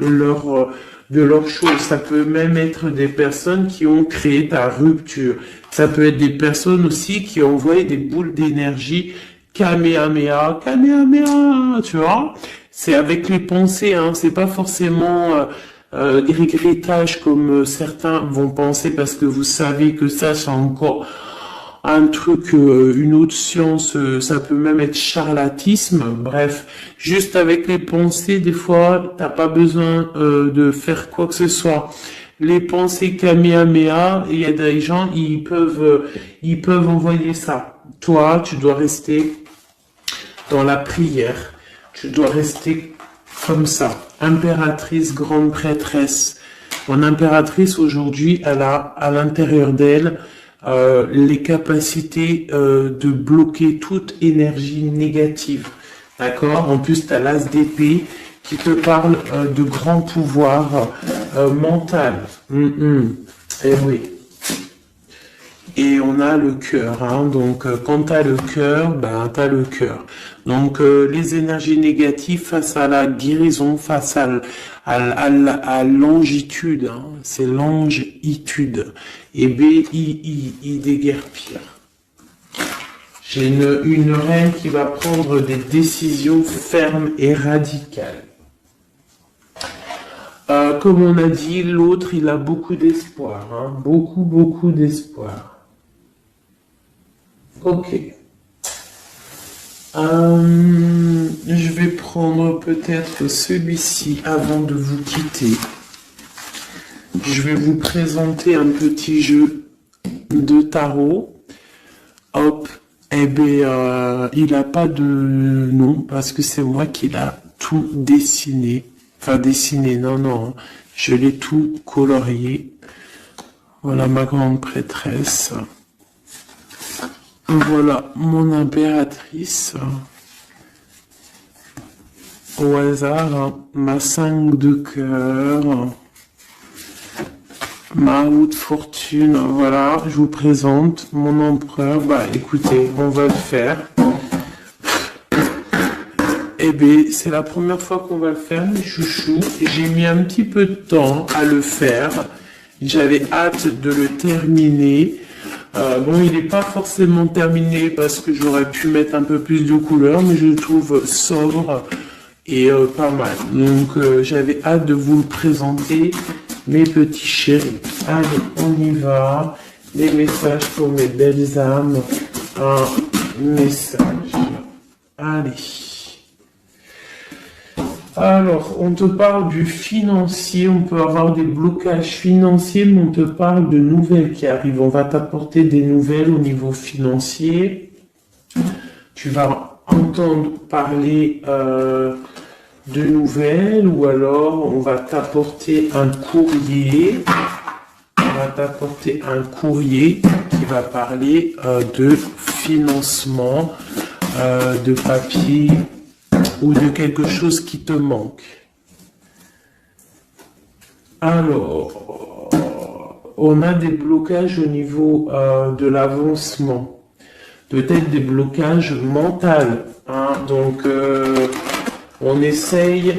Speaker 1: leur chose. Ça peut même être des personnes qui ont créé ta rupture. Ça peut être des personnes aussi qui ont envoyé des boules d'énergie, Kamehameha, Kamehameha, tu vois? C'est avec les pensées, hein. C'est pas forcément grigritage comme certains vont penser parce que vous savez que ça, c'est encore un truc, une autre science, ça peut même être charlatisme. Bref, juste avec les pensées, des fois, t'as pas besoin de faire quoi que ce soit. Les pensées Kamehameha, il y a des gens, ils peuvent envoyer ça. Toi, tu dois rester dans la prière. Tu dois rester comme ça. Impératrice, grande prêtresse. Mon impératrice, aujourd'hui, elle a à l'intérieur d'elle les capacités de bloquer toute énergie négative. D'accord? En plus, tu as l'as d'épée qui te parle de grand pouvoir mental. Et oui. Et on a le cœur, hein. Donc quand tu as le cœur, ben tu as le cœur. Donc les énergies négatives face à la guérison, face à longitude, hein. C'est longitude. Et B-I-I, déguerpir. J'ai une reine qui va prendre des décisions fermes et radicales. Comme on a dit, l'autre, il a beaucoup d'espoir, hein. Beaucoup d'espoir. Ok. Je vais prendre peut-être celui-ci avant de vous quitter. Je vais vous présenter un petit jeu de tarot. Hop. Eh bien, il n'a pas de nom parce que c'est moi qui l'a tout dessiné. Enfin, dessiné, non. Je l'ai tout colorié. Voilà ma grande prêtresse. Voilà mon impératrice. Au hasard, hein, ma 5 de cœur. Ma roue de fortune. Voilà, je vous présente mon empereur. Bah écoutez, on va le faire. Eh bien, c'est la première fois qu'on va le faire, mes chouchous. J'ai mis un petit peu de temps à le faire. J'avais hâte de le terminer. Bon, il n'est pas forcément terminé parce que j'aurais pu mettre un peu plus de couleurs, mais je le trouve sobre et pas mal. Donc, j'avais hâte de vous le présenter, mes petits chéris. Allez, on y va. Les messages pour mes belles âmes. Un message. Allez. Alors, on te parle du financier, on peut avoir des blocages financiers, mais on te parle de nouvelles qui arrivent. On va t'apporter des nouvelles au niveau financier. Tu vas entendre parler de nouvelles ou alors on va t'apporter un courrier. On va t'apporter un courrier qui va parler de financement, de papier, ou de quelque chose qui te manque. Alors, on a des blocages au niveau de l'avancement. Peut-être des blocages mentaux. Hein. Donc, on essaye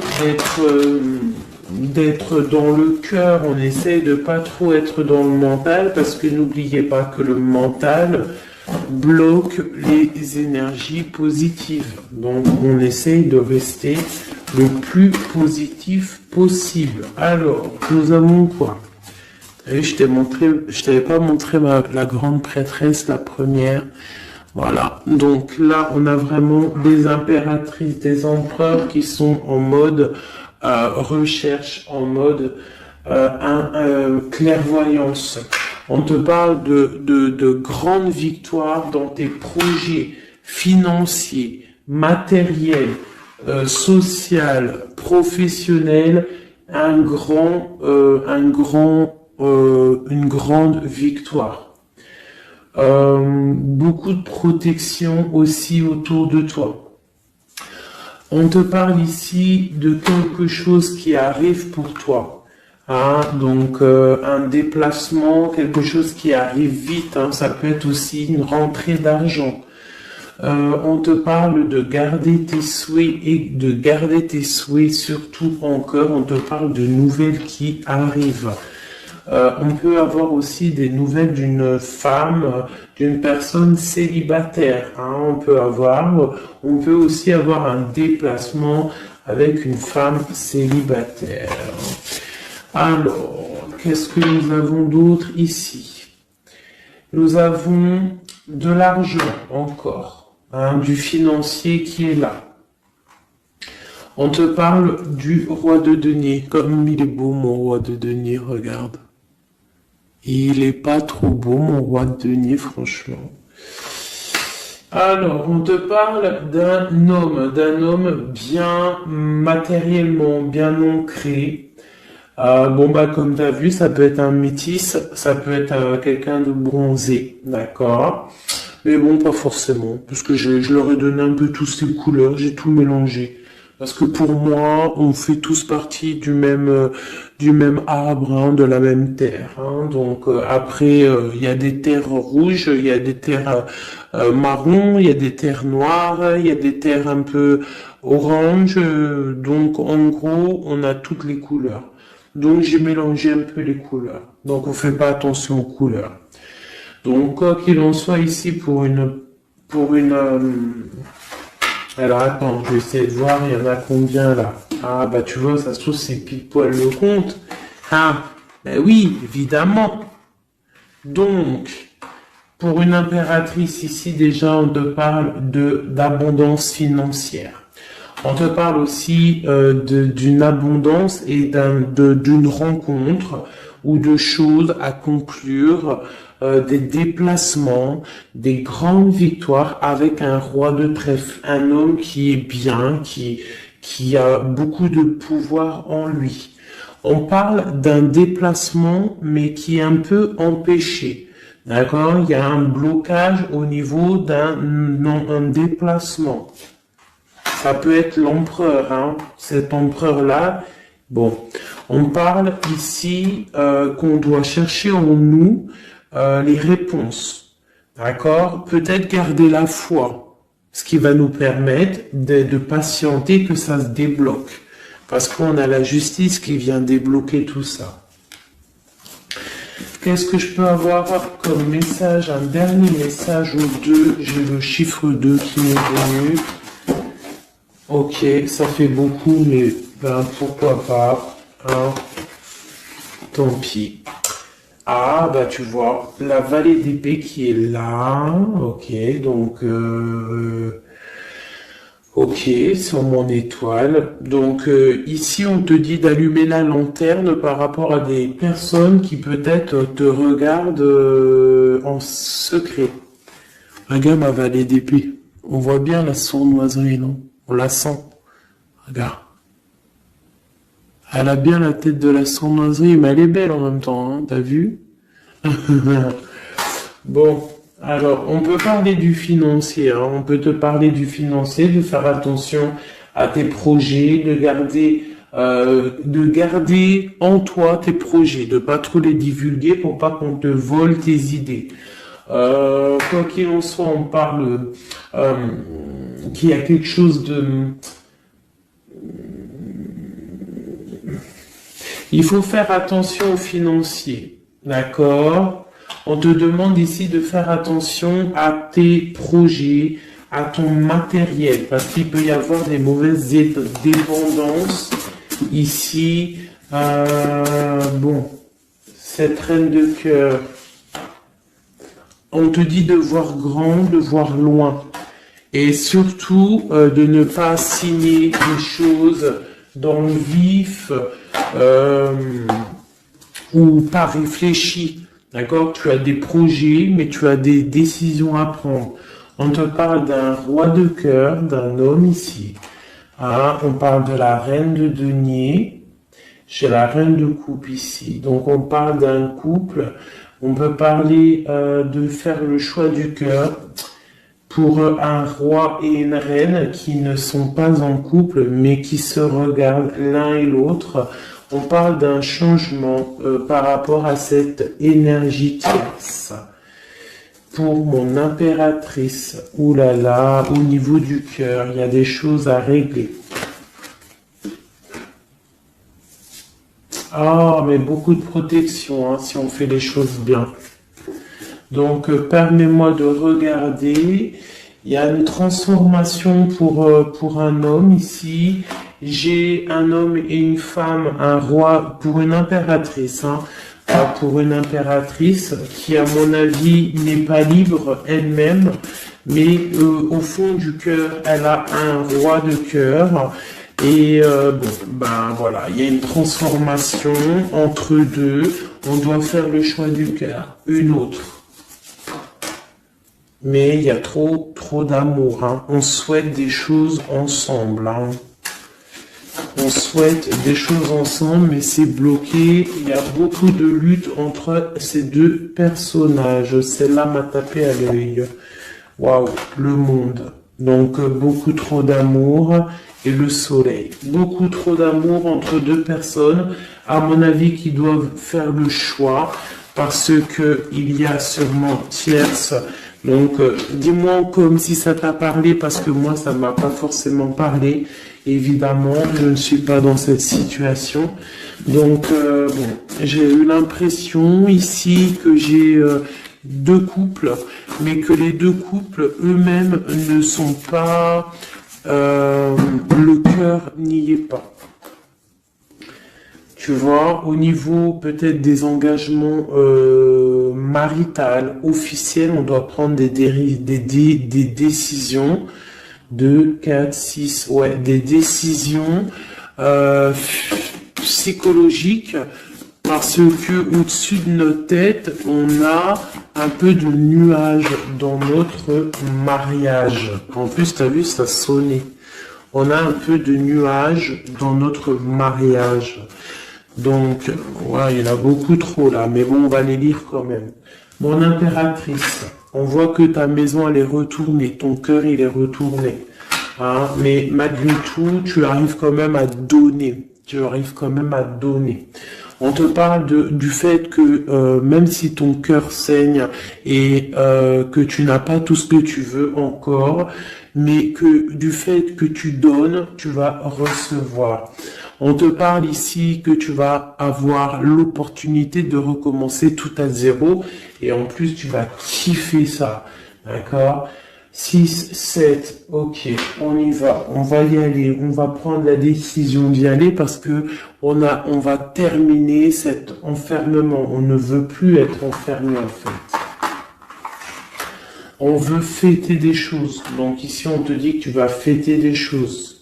Speaker 1: d'être dans le cœur, on essaye de pas trop être dans le mental, parce que n'oubliez pas que le mental bloque les énergies positives. Donc, on essaye de rester le plus positif possible. Alors, nous avons quoi? Je t'avais pas montré la grande prêtresse, la première. Voilà. Donc là, on a vraiment des impératrices, des empereurs qui sont en mode recherche, en mode clairvoyance. On te parle de grandes victoires dans tes projets financiers, matériels, social, professionnel, un grand une grande victoire. Beaucoup de protection aussi autour de toi. On te parle ici de quelque chose qui arrive pour toi. Hein, donc un déplacement, quelque chose qui arrive vite. Hein, ça peut être aussi une rentrée d'argent. On te parle de garder tes souhaits et de garder tes souhaits surtout en cœur. On te parle de nouvelles qui arrivent. On peut avoir aussi des nouvelles d'une femme, d'une personne célibataire. Hein, on peut aussi avoir un déplacement avec une femme célibataire. Alors, qu'est-ce que nous avons d'autre ici? Nous avons de l'argent encore, hein, du financier qui est là. On te parle du roi de denier. Comme il est beau mon roi de denier, regarde. Il est pas trop beau mon roi de denier, franchement. Alors, on te parle d'un homme bien matériellement, bien ancré. Comme tu as vu, ça peut être un métis, ça peut être quelqu'un de bronzé, d'accord? Mais bon, pas forcément, parce que je leur ai donné un peu toutes ces couleurs, j'ai tout mélangé. Parce que pour moi, on fait tous partie du même arbre, hein, de la même terre. Hein. Donc après, il y a des terres rouges, il y a des terres marron, il y a des terres noires, il y a des terres un peu orange. Donc en gros, on a toutes les couleurs. Donc j'ai mélangé un peu les couleurs. Donc on fait pas attention aux couleurs. Donc quoi qu'il en soit ici alors attends, je vais essayer de voir, il y en a combien là? Ah bah tu vois, ça se trouve c'est pile poil le compte. Ah, ben oui, évidemment. Donc, pour une impératrice ici, déjà on te parle d'abondance financière. On te parle aussi d'une abondance et d'une rencontre ou de choses à conclure, des déplacements, des grandes victoires avec un roi de trèfle, un homme qui est bien, qui a beaucoup de pouvoir en lui. On parle d'un déplacement, mais qui est un peu empêché. D'accord? Il y a un blocage au niveau d'un déplacement. Ça peut être l'empereur, hein. Cet empereur-là. Bon, on parle ici qu'on doit chercher en nous les réponses. D'accord? Peut-être garder la foi, ce qui va nous permettre de patienter que ça se débloque. Parce qu'on a la justice qui vient débloquer tout ça. Qu'est-ce que je peux avoir comme message? Un dernier message au 2. J'ai le chiffre 2 qui m'est venu. Ok, ça fait beaucoup, mais ben, pourquoi pas, hein, tant pis. Ah, bah tu vois, la vallée d'épée qui est là, ok, donc, ok, sur mon étoile. Donc ici, on te dit d'allumer la lanterne par rapport à des personnes qui peut-être te regardent en secret. Regarde ma vallée d'épée, on voit bien la sournoiserie, non? On la sent. Regarde. Elle a bien la tête de la sournoiserie, mais elle est belle en même temps, hein, t'as vu? Bon, alors, on peut parler du financier, hein, on peut te parler du financier, de faire attention à tes projets, de garder en toi tes projets, de pas trop les divulguer pour pas qu'on te vole tes idées. Quoi qu'il en soit, on parle qu'il y a quelque chose de... Il faut faire attention aux financiers, d'accord? On te demande ici de faire attention à tes projets, à ton matériel, parce qu'il peut y avoir des mauvaises dépendances ici. Bon, cette reine de cœur, on te dit de voir grand, de voir loin, et surtout de ne pas signer des choses dans le vif ou pas réfléchi. D'accord? Tu as des projets, mais tu as des décisions à prendre. On te parle d'un roi de cœur, d'un homme ici. Ah, on parle de la reine de denier. J'ai la reine de coupe ici. Donc on parle d'un couple. On peut parler de faire le choix du cœur pour un roi et une reine qui ne sont pas en couple mais qui se regardent l'un et l'autre. On parle d'un changement par rapport à cette énergie tierce. Pour mon impératrice, oulala, au niveau du cœur, il y a des choses à régler. Ah, mais beaucoup de protection, hein, si on fait les choses bien. Donc, permets-moi de regarder. Il y a une transformation pour un homme ici. J'ai un homme et une femme, un roi pour une impératrice, hein, pas pour une impératrice qui, à mon avis, n'est pas libre elle-même, mais au fond du cœur, elle a un roi de cœur. Et bon, ben voilà, il y a une transformation entre deux. On doit faire le choix du cœur, une autre. Mais il y a trop d'amour. Hein. On souhaite des choses ensemble. Hein. On souhaite des choses ensemble, mais c'est bloqué. Il y a beaucoup de lutte entre ces deux personnages. Celle-là m'a tapé à l'œil. Waouh, le monde. Donc beaucoup trop d'amour. Et le soleil. Beaucoup trop d'amour entre deux personnes, à mon avis, qui doivent faire le choix, parce que il y a sûrement tierce. Donc, dis-moi comme si ça t'a parlé, parce que moi, ça m'a pas forcément parlé. Évidemment, je ne suis pas dans cette situation. Donc, bon, j'ai eu l'impression ici que j'ai deux couples, mais que les deux couples eux-mêmes ne sont pas... le cœur n'y est pas. Tu vois, au niveau peut-être des engagements maritales, officiels, on doit prendre des décisions. 2, 4, 6, ouais, des décisions psychologiques, parce que au-dessus de nos têtes, on a un peu de nuages dans notre mariage. En plus, tu as vu, ça sonnait. On a un peu de nuages dans notre mariage. Donc, ouais, il y en a beaucoup trop là, mais bon, on va les lire quand même. Mon impératrice, on voit que ta maison, elle est retournée, ton cœur, il est retourné. Hein, mais malgré tout, tu arrives quand même à donner. Tu arrives quand même à donner. On te parle du fait que même si ton cœur saigne et que tu n'as pas tout ce que tu veux encore, mais que du fait que tu donnes, tu vas recevoir. On te parle ici que tu vas avoir l'opportunité de recommencer tout à zéro et en plus tu vas kiffer ça, d'accord ? 6, 7, ok, on y va, on va y aller, on va prendre la décision d'y aller parce que on va terminer cet enfermement, on ne veut plus être enfermé en fait. On veut fêter des choses, donc ici on te dit que tu vas fêter des choses.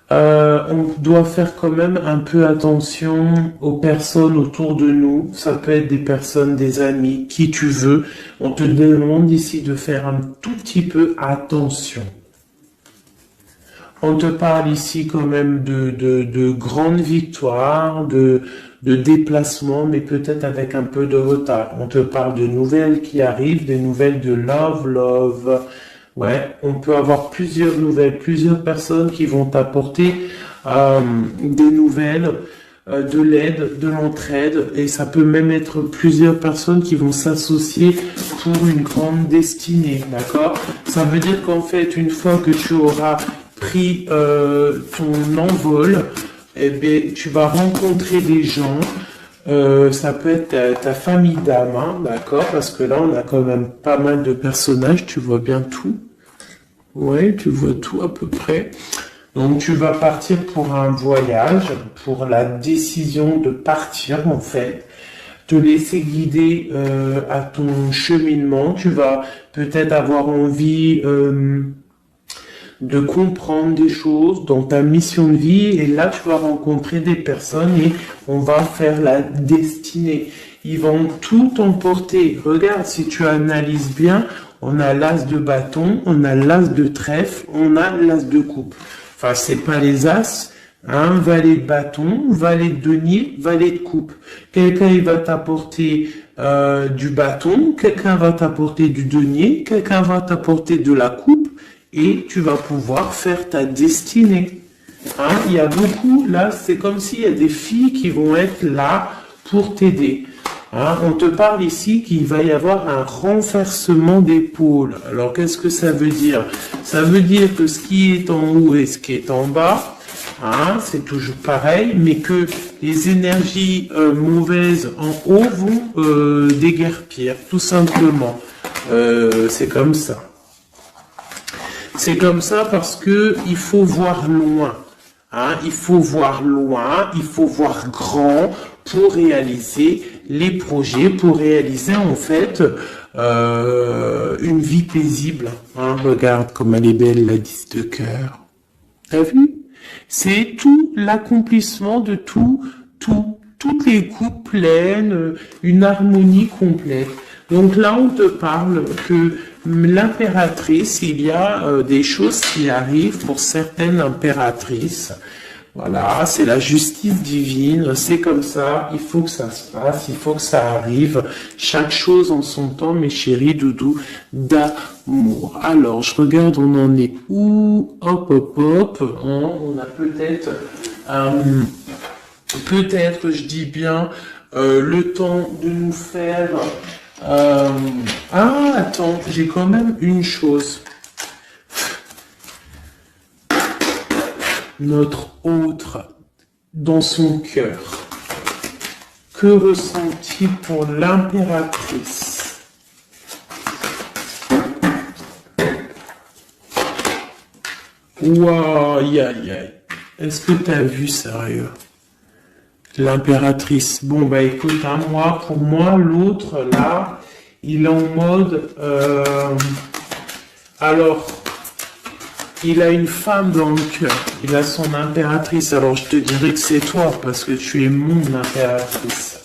Speaker 1: On doit faire quand même un peu attention aux personnes autour de nous. Ça peut être des personnes, des amis, qui tu veux. On te demande ici de faire un tout petit peu attention. On te parle ici quand même de grandes victoires, de déplacements, mais peut-être avec un peu de retard. On te parle de nouvelles qui arrivent, des nouvelles de love. Ouais, on peut avoir plusieurs nouvelles, plusieurs personnes qui vont t'apporter des nouvelles, de l'aide, de l'entraide, et ça peut même être plusieurs personnes qui vont s'associer pour une grande destinée, d'accord? Ça veut dire qu'en fait, une fois que tu auras pris ton envol, eh bien, tu vas rencontrer des gens. Ça peut être ta famille d'âme, hein, d'accord? Parce que là, on a quand même pas mal de personnages, tu vois bien tout. Ouais, tu vois tout à peu près. Donc, tu vas partir pour un voyage, pour la décision de partir, en fait. Te laisser guider à ton cheminement. Tu vas peut-être avoir envie de comprendre des choses dans ta mission de vie. Et là, tu vas rencontrer des personnes et on va faire la destinée. Ils vont tout emporter. Regarde, si tu analyses bien, on a l'as de bâton, on a l'as de trèfle, on a l'as de coupe. Enfin, c'est pas les as, Un valet de bâton, valet de denier, valet de coupe. Quelqu'un il va t'apporter du bâton, quelqu'un va t'apporter du denier, quelqu'un va t'apporter de la coupe et tu vas pouvoir faire ta destinée. Hein, il y a beaucoup, là, c'est comme s'il y a des filles qui vont être là pour t'aider. Hein, on te parle ici qu'il va y avoir un renversement d'épaule. Alors, qu'est-ce que ça veut dire? Ça veut dire que ce qui est en haut et ce qui est en bas, hein, c'est toujours pareil, mais que les énergies mauvaises en haut vont déguerpir, tout simplement. C'est comme ça. C'est comme ça parce que il faut voir loin. Hein, il faut voir loin, il faut voir grand pour réaliser les projets, pour réaliser en fait une vie paisible. Hein, regarde comme elle est belle, la 10 de cœur. T'as vu? C'est tout l'accomplissement de toutes les coupes pleines, une harmonie complète. Donc là, on te parle que l'impératrice, il y a des choses qui arrivent pour certaines impératrices. Voilà, c'est la justice divine, c'est comme ça, il faut que ça se passe, il faut que ça arrive. Chaque chose en son temps, mes chéris doudous, d'amour. Alors, je regarde, on en est où? Hop, hop, hop. On a peut-être, je dis bien, le temps de nous faire... Ah, attends, j'ai quand même une chose. Notre autre dans son cœur. Que ressent-il pour l'impératrice? Waouh, aïe, aïe, aïe. Est-ce que t'as vu, sérieux? L'impératrice. Bon, bah écoute, hein, pour moi, l'autre, là, il est en mode... alors... Il a une femme dans le cœur, il a son impératrice, alors je te dirais que c'est toi, parce que tu es mon impératrice.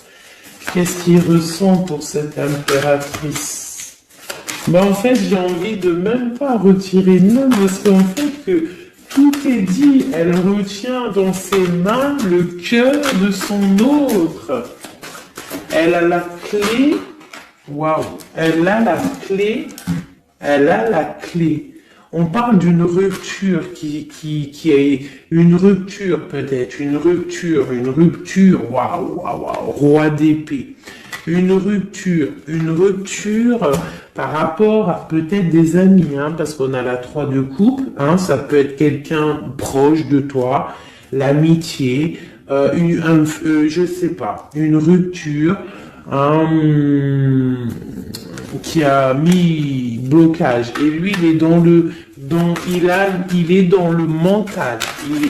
Speaker 1: Qu'est-ce qu'il ressent pour cette impératrice? Ben en fait, j'ai envie de même pas retirer non, parce qu'en fait, que tout est dit, elle retient dans ses mains le cœur de son autre. Elle a la clé, waouh, elle a la clé. On parle d'une rupture qui est une rupture peut-être, une rupture, waouh, roi d'épée. Une rupture par rapport à peut-être des amis, hein, parce qu'on a la 3 de coupe, hein, ça peut être quelqu'un proche de toi, l'amitié, je sais pas, une rupture, qui a mis blocage et lui il est il est dans le mental,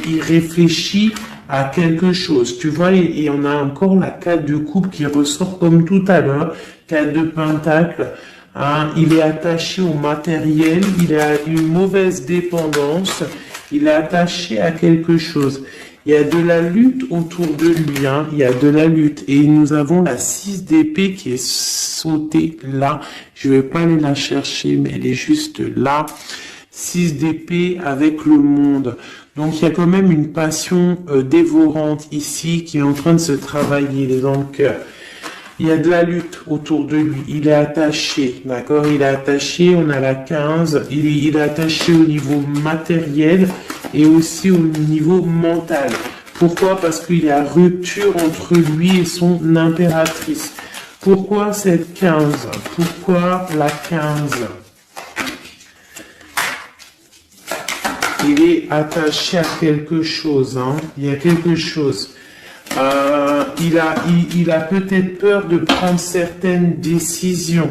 Speaker 1: il réfléchit à quelque chose, tu vois, et on a encore la 4 de coupe qui ressort comme tout à l'heure, 4 de pentacle, hein, il est attaché au matériel, il a une mauvaise dépendance, il est attaché à quelque chose. Il y a de la lutte autour de lui, hein. Il y a de la lutte. Et nous avons la 6 d'épée qui est sautée là. Je vais pas aller la chercher, mais elle est juste là. 6 d'épée avec le monde. Donc il y a quand même une passion dévorante ici qui est en train de se travailler, il est dans le cœur. Il y a de la lutte autour de lui. Il est attaché, d'accord? Il est attaché, on a la 15. Il est attaché au niveau matériel et aussi au niveau mental. Pourquoi? Parce qu'il y a rupture entre lui et son impératrice. Pourquoi cette 15? Pourquoi la 15? Il est attaché à quelque chose, hein? Il y a quelque chose. Il a peut-être peur de prendre certaines décisions.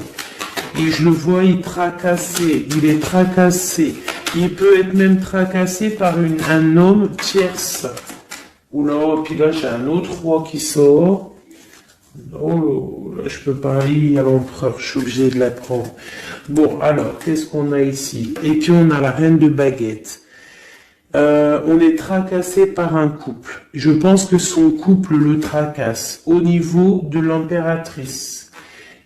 Speaker 1: Et je le vois, il est tracassé. Il peut être même tracassé par un homme tierce. Oula, puis là, j'ai un autre roi qui sort. Oh, là, je peux pas aller à l'empereur, je suis obligé de la prendre. Bon, alors, qu'est-ce qu'on a ici? Et puis, on a la reine de baguette. On est tracassé par un couple. Je pense que son couple le tracasse. Au niveau de l'impératrice,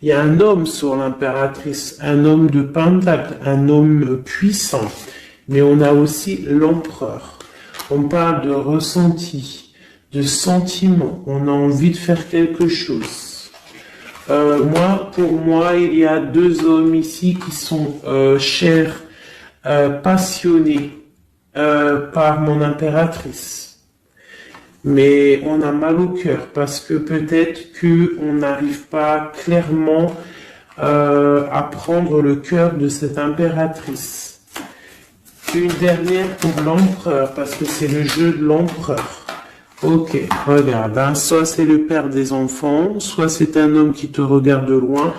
Speaker 1: il y a un homme sur l'impératrice, un homme de pentacle, un homme puissant. Mais on a aussi l'empereur. On parle de ressenti, de sentiment. On a envie de faire quelque chose. Pour moi, il y a deux hommes ici qui sont chers, passionnés par mon impératrice. Mais on a mal au cœur parce que peut-être qu'on n'arrive pas clairement à prendre le cœur de cette impératrice. Une dernière pour l'empereur, parce que c'est le jeu de l'empereur. Ok, regarde, hein, soit c'est le père des enfants, soit c'est un homme qui te regarde de loin.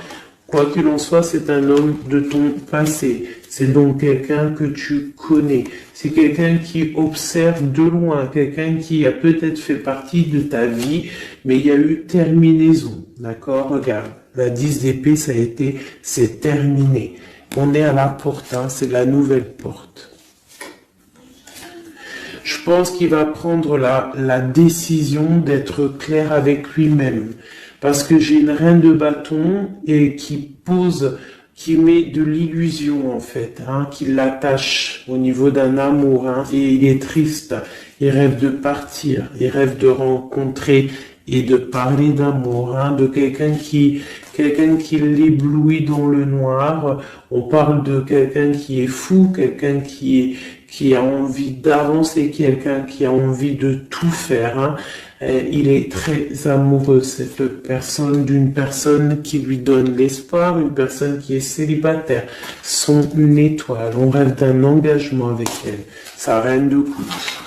Speaker 1: Quoi qu'il en soit, c'est un homme de ton passé. C'est donc quelqu'un que tu connais. C'est quelqu'un qui observe de loin, quelqu'un qui a peut-être fait partie de ta vie, mais il y a eu terminaison. D'accord? Regarde, la 10 d'épée, c'est terminé. On est à la porte, hein, c'est la nouvelle porte. Je pense qu'il va prendre la décision d'être clair avec lui-même. Parce que j'ai une reine de bâton et qui met de l'illusion en fait, hein, qui l'attache au niveau d'un amour, hein, et il est triste. Il rêve de partir, il rêve de rencontrer et de parler d'amour, hein, de quelqu'un qui l'éblouit dans le noir. On parle de quelqu'un qui est fou, quelqu'un qui a envie d'avancer, quelqu'un qui a envie de tout faire, hein. Il est très amoureux, cette personne, d'une personne qui lui donne l'espoir, une personne qui est célibataire, sont une étoile. On rêve d'un engagement avec elle, sa reine de coupe.